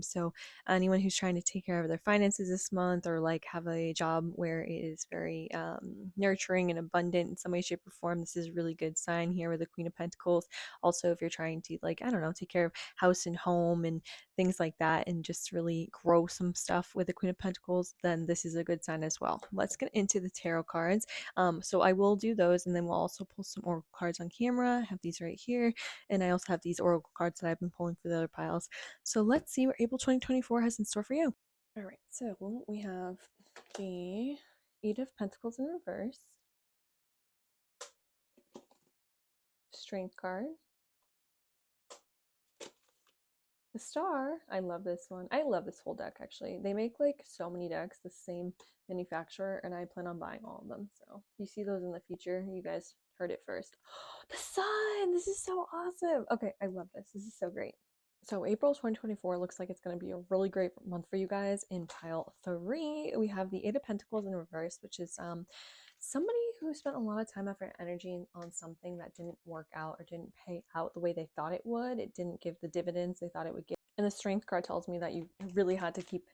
So anyone who's trying to take care of their finances this month, or like have a job where it is very nurturing and abundant in some way, shape, or form, this is a really good sign here with the Queen of Pentacles. Also, if you're trying to, like, I don't know, take care of house and home and things like that, and just really grow some stuff with the Queen of Pentacles, then this is a good sign as well. Let's get into the tarot cards. So I will do those, and then we'll also pull some oracle cards on camera. I have these right here, and I also have these oracle cards that I've been pulling for the other piles. So let's see what April 2024 has in store for you. All right, so we have the 8 of Pentacles in reverse, Strength card, the Star. I love this one. I love this whole deck, actually. They make like so many decks, the same manufacturer, and I plan on buying all of them. So if you see those in the future, you guys heard it first. The Sun! This is so awesome! Okay, I love this. This is so great. So April 2024 looks like it's going to be a really great month for you guys. In pile 3, we have the 8 of Pentacles in reverse, which is somebody who spent a lot of time, effort, and energy on something that didn't work out or didn't pay out the way they thought it would. It didn't give the dividends they thought it would give. And the Strength card tells me that you really had to keep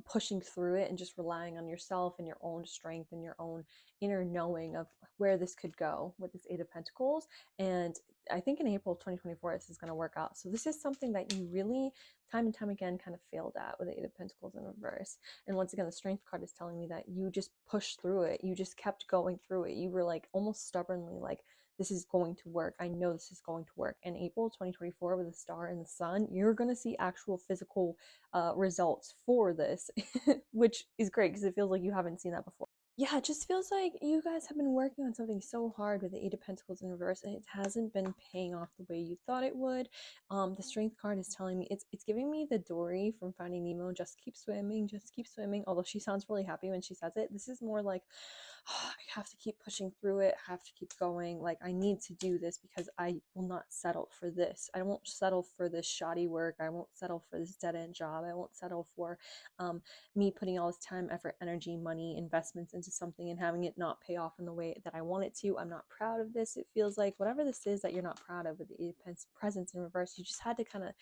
pushing through it and just relying on yourself and your own strength and your own inner knowing of where this could go with this 8 of Pentacles. And I think in April 2024, this is going to work out. So this is something that you really, time and time again, kind of failed at with the 8 of Pentacles in reverse. And once again, the Strength card is telling me that you just pushed through it. You just kept going through it. You were like almost stubbornly like, this is going to work. I know this is going to work. In April 2024, with the Star and the Sun, you're going to see actual physical results for this, which is great because it feels like you haven't seen that before. Yeah, it just feels like you guys have been working on something so hard with the 8 of Pentacles in reverse, and it hasn't been paying off the way you thought it would. The Strength card is telling me, it's giving me the Dory from Finding Nemo, just keep swimming, just keep swimming. Although she sounds really happy when she says it, this is more like, oh, I have to keep pushing through it, I have to keep going. Like, I need to do this because I will not settle for this. I won't settle for this shoddy work. I won't settle for this dead end job. I won't settle for me putting all this time, effort, energy, money, investments into something and having it not pay off in the way that I want it to. I'm not proud of this. It feels like whatever this is that you're not proud of with the 8 of Presence in reverse, you just had to kind of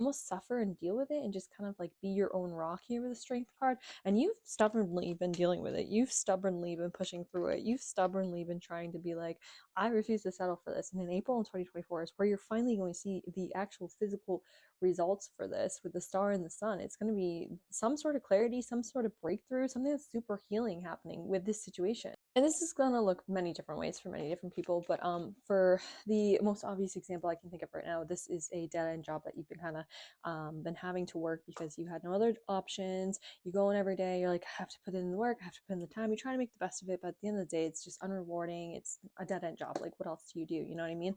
almost suffer and deal with it and just kind of like be your own rock here with the Strength card. And you've stubbornly been dealing with it. You've stubbornly been pushing through it. You've stubbornly been trying to be like, I refuse to settle for this. And in April 2024 is where you're finally going to see the actual physical results for this with the Star and the Sun. It's going to be some sort of clarity, some sort of breakthrough, something that's super healing happening with this situation. And this is going to look many different ways for many different people, but for the most obvious example I can think of right now, this is a dead-end job that you've been kind of been having to work because you had no other options. You go in every day, you're like, I have to put in the work, I have to put in the time. You try to make the best of it, but at the end of the day, it's just unrewarding. It's a dead-end job. Like, what else do? You know what I mean?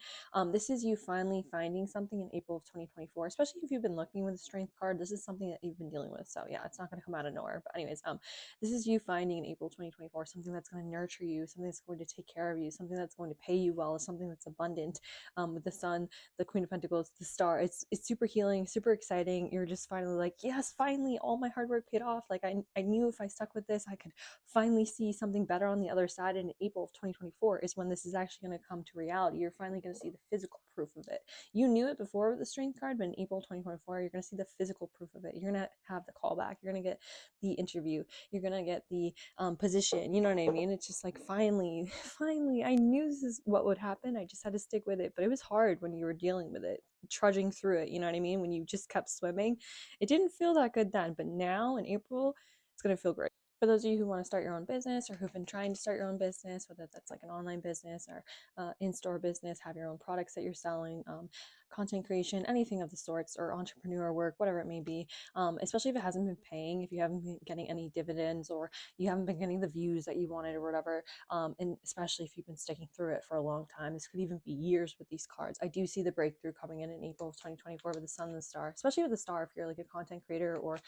This is you finally finding something in April of 2024, especially if you've been looking with the Strength card. This is something that you've been dealing with. So yeah, it's not going to come out of nowhere. But anyways, this is you finding in April 2024 something that's going to nurture you, something that's going to take care of you, something that's going to pay you well, something that's abundant. With the Sun, the Queen of Pentacles, the Star, it's super healing, super exciting. You're just finally like, yes, finally, all my hard work paid off. Like, I knew if I stuck with this, I could finally see something better on the other side. And April of 2024 is when this is actually going to come to reality. You're finally going to see the physical proof of it. You knew it before with the Strength card, but in April 2024, you're going to see the physical proof of it. You're going to have the callback. You're going to get the interview. You're going to get the position. You know what I mean? It's just like, finally, I knew this is what would happen. I just had to stick with it. But it was hard when you were dealing with it, trudging through it. You know what I mean? When you just kept swimming, it didn't feel that good then. But now in April, it's going to feel great. For those of you who want to start your own business or who've been trying to start your own business, whether that's like an online business or in-store business, have your own products that you're selling, content creation, anything of the sorts, or entrepreneur work, whatever it may be, especially if it hasn't been paying, if you haven't been getting any dividends, or you haven't been getting the views that you wanted or whatever, and especially if you've been sticking through it for a long time. This could even be years with these cards. I do see the breakthrough coming in April of 2024 with the sun and the star, especially with the star if you're like a content creator, or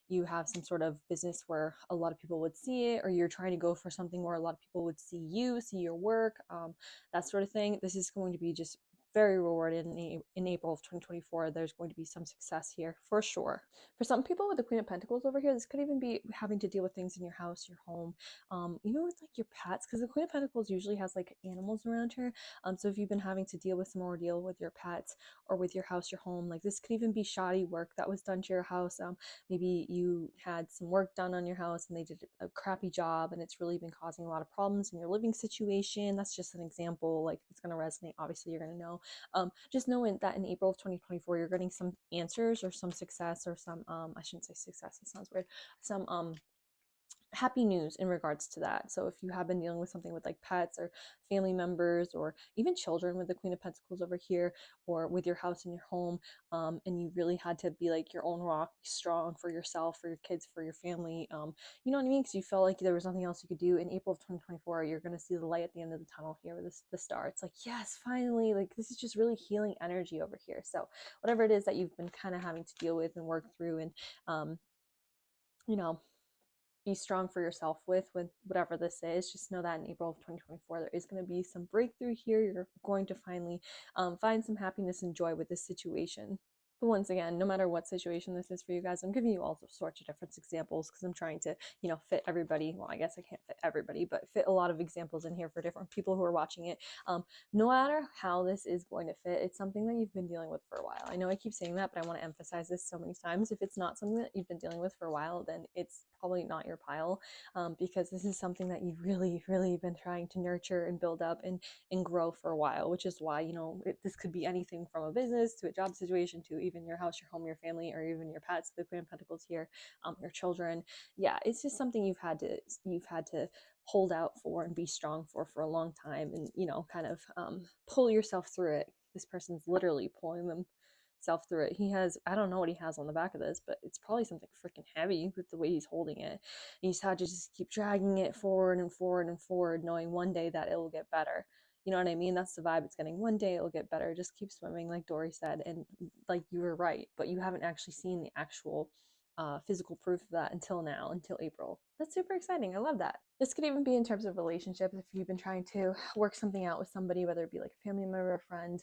you have some sort of business where a lot of people would see it, or you're trying to go for something where a lot of people would see you, see your work, that sort of thing. This is going to be just very rewarded in April of 2024. There's going to be some success here for sure. For some people with the Queen of Pentacles over here, this could even be having to deal with things in your house, your home, even with like your pets, because the Queen of Pentacles usually has like animals around her. So if you've been having to deal with some ordeal with your pets or with your house, your home, like this could even be shoddy work that was done to your house. Maybe you had some work done on your house and they did a crappy job, and it's really been causing a lot of problems in your living situation. That's just an example. Like, it's going to resonate. Obviously, you're going to know. Just knowing that in April of 2024, you're getting some answers or some success, or some, I shouldn't say success, it sounds weird, some happy news in regards to that. So if you have been dealing with something with like pets or family members, or even children with the Queen of Pentacles over here, or with your house and your home, and you really had to be like your own rock, be strong for yourself, for your kids, for your family, you know what I mean, because you felt like there was nothing else you could do. In April of 2024, you're going to see the light at the end of the tunnel here with the star. It's like, yes, finally, like this is just really healing energy over here. So whatever it is that you've been kind of having to deal with and work through, and you know, be strong for yourself with whatever this is, just know that in April of 2024 there is going to be some breakthrough here. You're going to finally find some happiness and joy with this situation. But once again, no matter what situation this is for you guys, I'm giving you all sorts of different examples because I'm trying to, fit everybody. Well, I guess I can't fit everybody, but fit a lot of examples in here for different people who are watching it. No matter how this is going to fit, it's something that you've been dealing with for a while. I know I keep saying that, but I want to emphasize this so many times. If it's not something that you've been dealing with for a while, then it's probably not your pile, because this is something that you've really, really been trying to nurture and build up and grow for a while, which is why, this could be anything from a business to a job situation to even your house, your home, your family, or even your pets, the Queen of Pentacles here, your children. Yeah, it's just something you've had to hold out for and be strong for a long time, and kind of pull yourself through it. This person's literally pulling themselves through it. He has, I don't know what he has on the back of this, but it's probably something freaking heavy with the way he's holding it. And he's had to just keep dragging it forward and forward and forward, knowing one day that it will get better. You know what I mean? That's the vibe it's getting. One day it'll get better. Just keep swimming, like Dory said. And like, you were right, but you haven't actually seen the actual physical proof of that until now, until April. That's super exciting. I love that. This could even be in terms of relationships. If you've been trying to work something out with somebody, whether it be like a family member, a friend,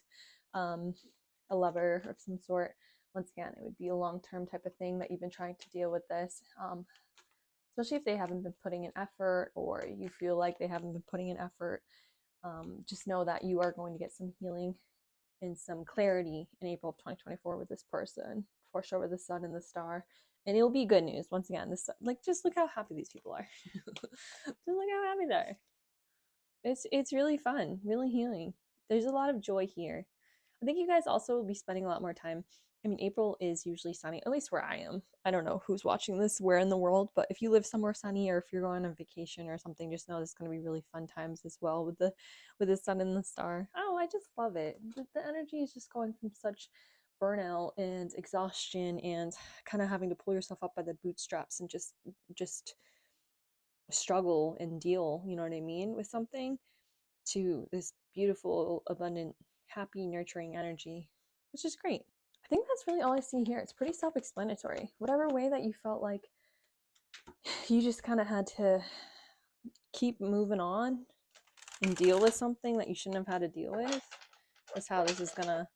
a lover of some sort. Once again, it would be a long-term type of thing that you've been trying to deal with this. Especially if they haven't been putting in effort, or you feel like they haven't been putting in effort. Just know that you are going to get some healing and some clarity in April of 2024 with this person, for sure, with the sun and the star. And it'll be good news. Once again, this, like, just look how happy these people are. Just look how happy they are. It's really fun, really healing. There's a lot of joy here. I think you guys also will be spending a lot more time. I mean, April is usually sunny, at least where I am. I don't know who's watching this, where in the world, but if you live somewhere sunny, or if you're going on vacation or something, just know it's going to be really fun times as well with the sun and the star. Oh, I just love it. The energy is just going from such burnout and exhaustion and kind of having to pull yourself up by the bootstraps and just struggle and deal, you know what I mean, with something, to this beautiful, abundant, happy, nurturing energy, which is great. I think that's really all I see here. It's pretty self-explanatory. Whatever way that you felt like you just kind of had to keep moving on and deal with something that you shouldn't have had to deal with, is how this is gonna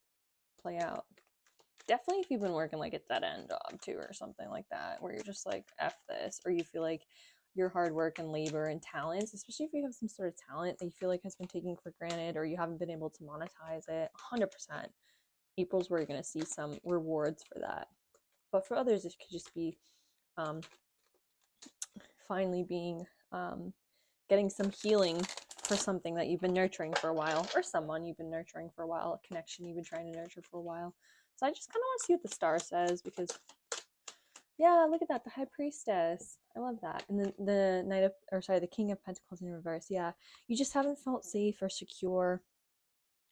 play out. Definitely if you've been working like a dead-end job too, or something like that, where you're just like, F this, or you feel like your hard work and labor and talents, especially if you have some sort of talent that you feel like has been taken for granted, or you haven't been able to monetize it, 100%. April's where you're going to see some rewards for that. But for others, it could just be finally being getting some healing for something that you've been nurturing for a while, or someone you've been nurturing for a while, a connection you've been trying to nurture for a while. So I just kind of want to see what the star says, because yeah, look at that, the High Priestess. I love that. And then the King of Pentacles in reverse. Yeah, you just haven't felt safe or secure.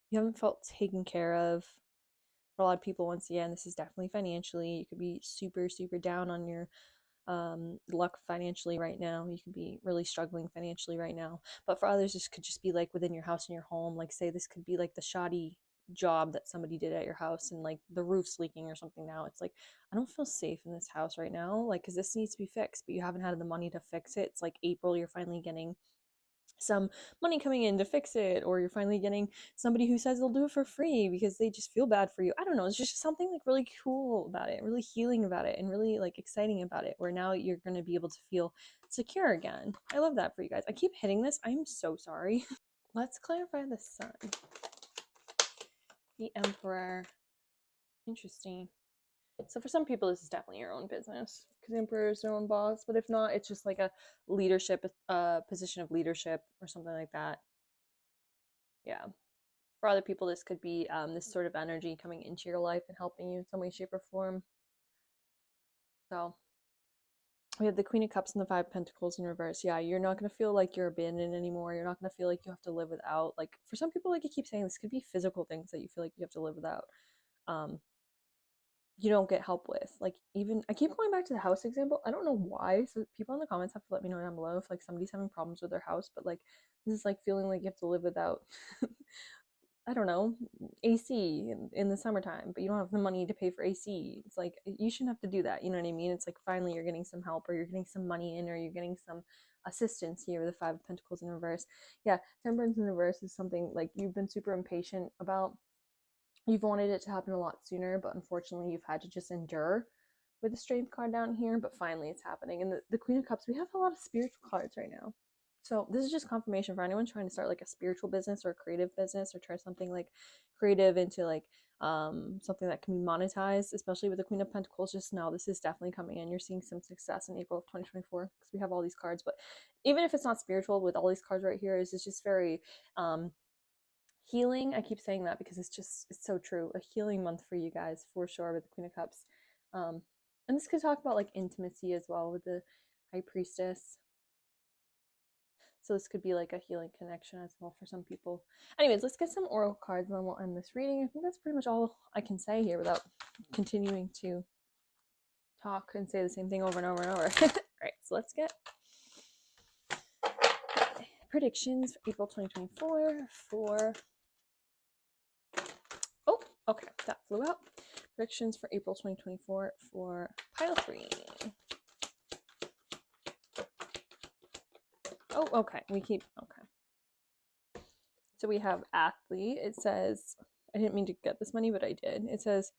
You haven't felt taken care of. For a lot of people, once again, this is definitely financially. You could be super, super down on your luck financially right now. You could be really struggling financially right now. But for others, this could just be like within your house and your home. Like, say this could be like the shoddy job that somebody did at your house and like the roof's leaking or something. Now it's like, I don't feel safe in this house right now, like, because this needs to be fixed, but you haven't had the money to fix it. It's like April, you're finally getting some money coming in to fix it, or you're finally getting somebody who says they'll do it for free because they just feel bad for you. I don't know, it's just something like really cool about it, really healing about it, and really like exciting about it, where now you're going to be able to feel secure again. I love that for you guys. I keep hitting this, I'm so sorry. Let's clarify the sun. The Emperor. Interesting. So for some people, this is definitely your own business because the Emperor is their own boss. But if not, it's just like a leadership, position of leadership or something like that. Yeah. For other people, this could be this sort of energy coming into your life and helping you in some way, shape, or form. So we have the Queen of Cups and the Five of Pentacles in reverse. Yeah, you're not going to feel like you're abandoned anymore. You're not going to feel like you have to live without. Like, for some people, like you keep saying, this could be physical things that you feel like you have to live without. You don't get help with. Like, even I keep going back to the house example. I don't know why. So people in the comments have to let me know down below if like somebody's having problems with their house. But like, this is like feeling like you have to live without I don't know, AC in the summertime, but you don't have the money to pay for AC. It's like, you shouldn't have to do that. You know what I mean? It's like finally you're getting some help, or you're getting some money in, or you're getting some assistance here with the Five of Pentacles in reverse. Yeah, Temperance in reverse is something like you've been super impatient about. You've wanted it to happen a lot sooner, but unfortunately you've had to just endure with the Strength card down here, but finally it's happening. And the Queen of Cups, we have a lot of spiritual cards right now. So this is just confirmation for anyone trying to start like a spiritual business or a creative business, or try something like creative into like something that can be monetized, especially with the Queen of Pentacles. Just know this is definitely coming in. You're seeing some success in April of 2024 because we have all these cards. But even if it's not spiritual, with all these cards right here, it's just very healing. I keep saying that because it's so true. A healing month for you guys for sure with the Queen of Cups. And this could talk about like intimacy as well with the High Priestess. So this could be like a healing connection as well for some people. Anyways, let's get some oracle cards and then we'll end this reading. I think that's pretty much all I can say here without continuing to talk and say the same thing over and over and over. All right, so let's get predictions for April 2024 for... Oh, okay, that flew out. Predictions for April 2024 for pile 3. Oh, okay. Okay. So we have athlete. It says, I didn't mean to get this money, but I did. It says,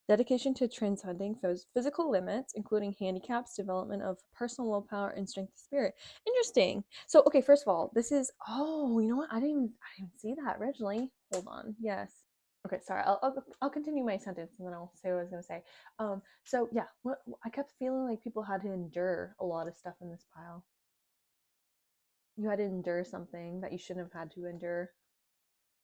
dedication to transcending physical limits, including handicaps, development of personal willpower, and strength of spirit. Interesting. So, okay, first of all, this is, oh, you know what? I didn't see that originally. Hold on. Yes. Okay, sorry. I'll continue my sentence and then I'll say what I was gonna say. So yeah, I kept feeling like people had to endure a lot of stuff in this pile. You had to endure something that you shouldn't have had to endure.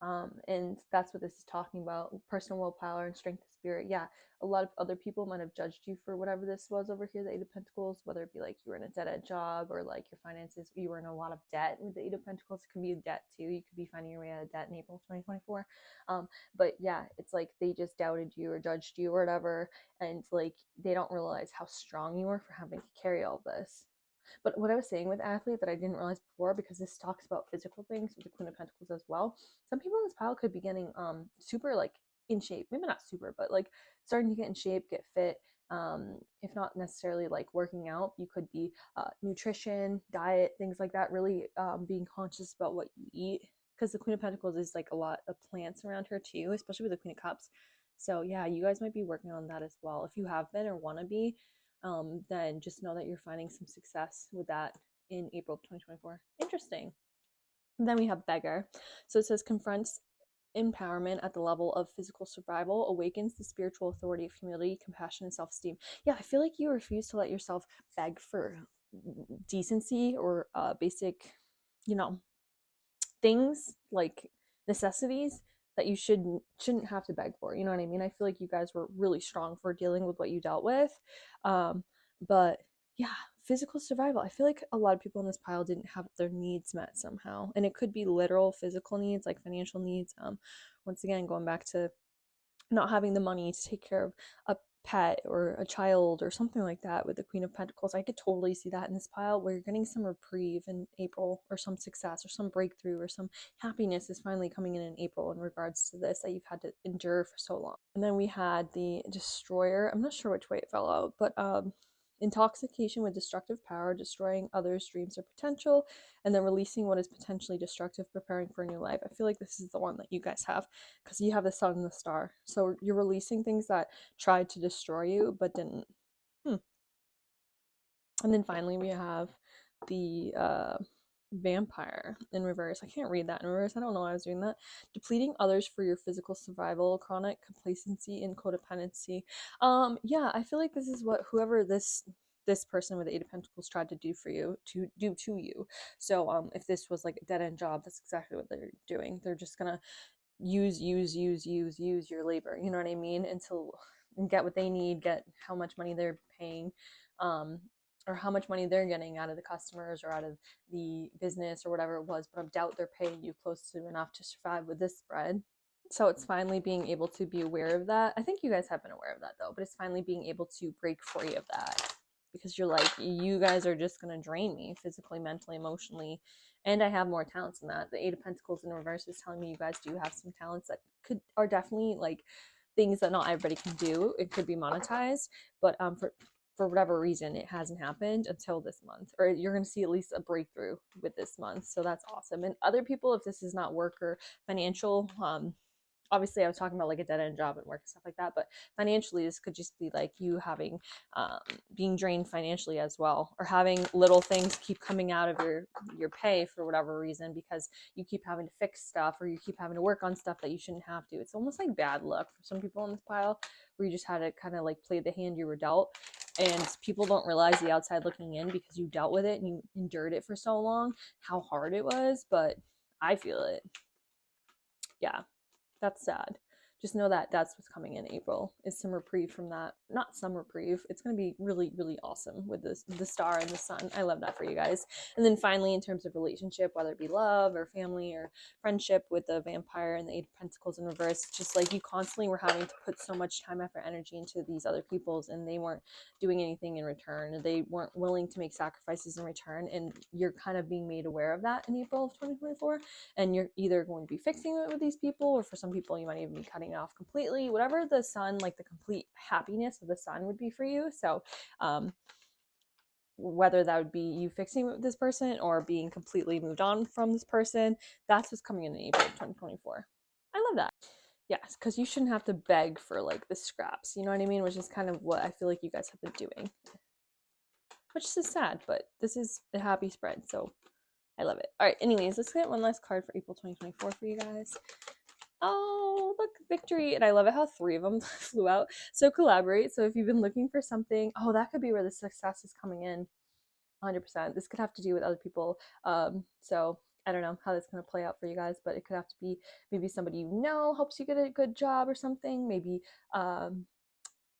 And that's what this is talking about: personal willpower and strength of spirit. Yeah, a lot of other people might have judged you for whatever this was over here, the Eight of Pentacles, whether it be like you were in a dead-end job, or like your finances, you were in a lot of debt with the Eight of Pentacles. It could be a debt too. You could be finding your way out of debt in April 2024. But yeah, it's like they just doubted you or judged you or whatever, and like they don't realize how strong you are for having to carry all this. But what I was saying with athlete that I didn't realize before, because this talks about physical things with the Queen of Pentacles as well. Some people in this pile could be getting super like in shape, maybe not super, but like starting to get in shape, get fit. If not necessarily like working out, you could be nutrition, diet, things like that. Really being conscious about what you eat, because the Queen of Pentacles is like a lot of plants around her too, especially with the Queen of Cups. So yeah, you guys might be working on that as well if you have been or want to be. Then just know that you're finding some success with that in April of 2024. Interesting. And then we have beggar. So it says confronts empowerment at the level of physical survival, awakens the spiritual authority of humility, compassion, and self-esteem. Yeah, I feel like you refuse to let yourself beg for decency or basic, things like necessities that you shouldn't have to beg for. You know what I mean? I feel like you guys were really strong for dealing with what you dealt with. But yeah, physical survival. I feel like a lot of people in this pile didn't have their needs met somehow. And it could be literal physical needs, like financial needs. Once again, going back to not having the money to take care of a pet or a child or something like that with the Queen of Pentacles. I could totally see that in this pile where you're getting some reprieve in April, or some success or some breakthrough or some happiness is finally coming in April in regards to this that you've had to endure for so long. And then we had the Destroyer. I'm not sure which way it fell out, but intoxication with destructive power, destroying others' dreams or potential, and then releasing what is potentially destructive, preparing for a new life. I feel like this is the one that you guys have, because you have the sun and the star. So you're releasing things that tried to destroy you but didn't. And then finally we have the vampire in reverse. I can't read that in reverse. I don't know why I was doing that. Depleting others for your physical survival, chronic complacency and codependency. Yeah, I feel like this is what whoever this person with the Eight of Pentacles tried to do for you, to do to you. So if this was like a dead end job, that's exactly what they're doing. They're just gonna use your labor, you know what I mean, until, and get what they need, get how much money they're paying, or how much money they're getting out of the customers or out of the business or whatever it was. But I doubt they're paying you close to enough to survive with this spread. So it's finally being able to be aware of that. I think you guys have been aware of that though, but it's finally being able to break free of that, because you're like, you guys are just going to drain me physically, mentally, emotionally, and I have more talents than that. The Eight of Pentacles in reverse is telling me you guys do have some talents that are definitely like things that not everybody can do. It could be monetized, but for whatever reason it hasn't happened until this month, or you're going to see at least a breakthrough with this month. So that's awesome. And other people, if this is not work or financial, obviously I was talking about like a dead end job and work and stuff like that, but financially this could just be like you having being drained financially as well, or having little things keep coming out of your pay for whatever reason, because you keep having to fix stuff or you keep having to work on stuff that you shouldn't have to. It's almost like bad luck for some people in this pile, where you just had to kind of like play the hand you were dealt, and people don't realize the outside looking in, because you dealt with it and you endured it for so long, how hard it was. But I feel it. Yeah, that's sad. Just know that that's what's coming in April, is some reprieve from that. Not some reprieve. It's going to be really, really awesome with the star and the sun. I love that for you guys. And then finally, in terms of relationship, whether it be love or family or friendship, with the vampire and the Eight of Pentacles in reverse, just like you constantly were having to put so much time, effort, energy into these other people's, and they weren't doing anything in return. They weren't willing to make sacrifices in return. And you're kind of being made aware of that in April of 2024. And you're either going to be fixing it with these people, or for some people you might even be cutting it off completely, whatever the sun, like the complete happiness of the sun would be for you. So whether that would be you fixing it with this person or being completely moved on from this person, that's what's coming in April of 2024. I love that. Yes, because you shouldn't have to beg for like the scraps, you know what I mean, which is kind of what I feel like you guys have been doing, which is sad, but this is a happy spread, so I love it. All right, anyways, let's get one last card for April 2024 for you guys. Oh, look, victory. And I love it how 3 of them flew out. So collaborate. So if you've been looking for something, oh, that could be where the success is coming in. 100%. This could have to do with other people. So I don't know how that's going to play out for you guys, but it could have to be maybe somebody you know helps you get a good job or something. Maybe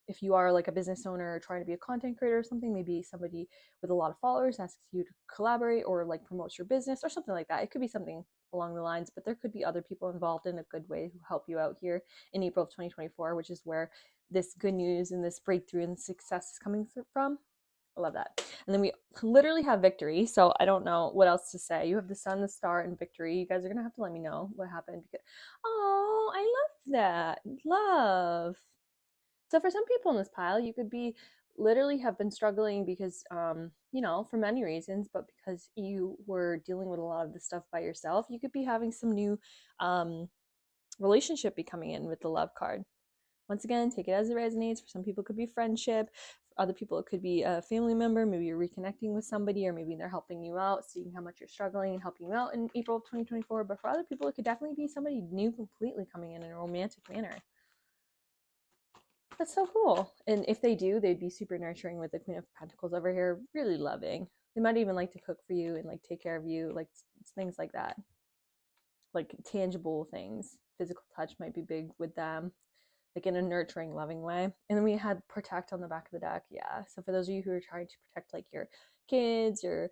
if you are like a business owner or trying to be a content creator or something, maybe somebody with a lot of followers asks you to collaborate or like promotes your business or something like that. It could be something along the lines, but there could be other people involved in a good way who help you out here in April of 2024, which is where this good news and this breakthrough and success is coming from. I love that. And then we literally have victory. So I don't know what else to say. You have the sun, the star, and victory. You guys are going to have to let me know what happened. Because, oh, I love that. Love. So for some people in this pile, you could be literally have been struggling because, you know, for many reasons, but because you were dealing with a lot of the stuff by yourself, you could be having some new relationship be coming in with the love card. Once again, take it as it resonates. For some people, it could be friendship. For other people, it could be a family member. Maybe you're reconnecting with somebody, or maybe they're helping you out, seeing how much you're struggling and helping you out in April of 2024. But for other people, it could definitely be somebody new completely coming in a romantic manner. That's so cool. And if they do, they'd be super nurturing with the Queen of Pentacles over here, really loving. They might even like to cook for you and like take care of you, like things like that. Like tangible things. Physical touch might be big with them, like in a nurturing, loving way. And then we had protect on the back of the deck. Yeah. So for those of you who are trying to protect like your kids, your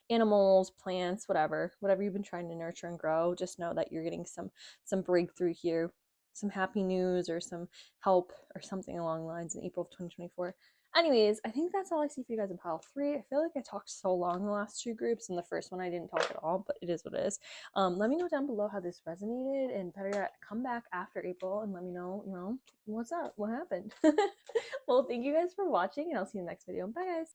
animals, plants, whatever you've been trying to nurture and grow, just know that you're getting some breakthrough here. some happy news or some help or something along the lines in April of 2024. Anyways, I think that's all I see for you guys in pile 3. I feel like I talked so long in the last 2 groups, and the first one I didn't talk at all, but it is what it is. Let me know down below how this resonated, and better yet, come back after April and let me know, what's up, what happened. Well, thank you guys for watching, and I'll see you in the next video. Bye, guys.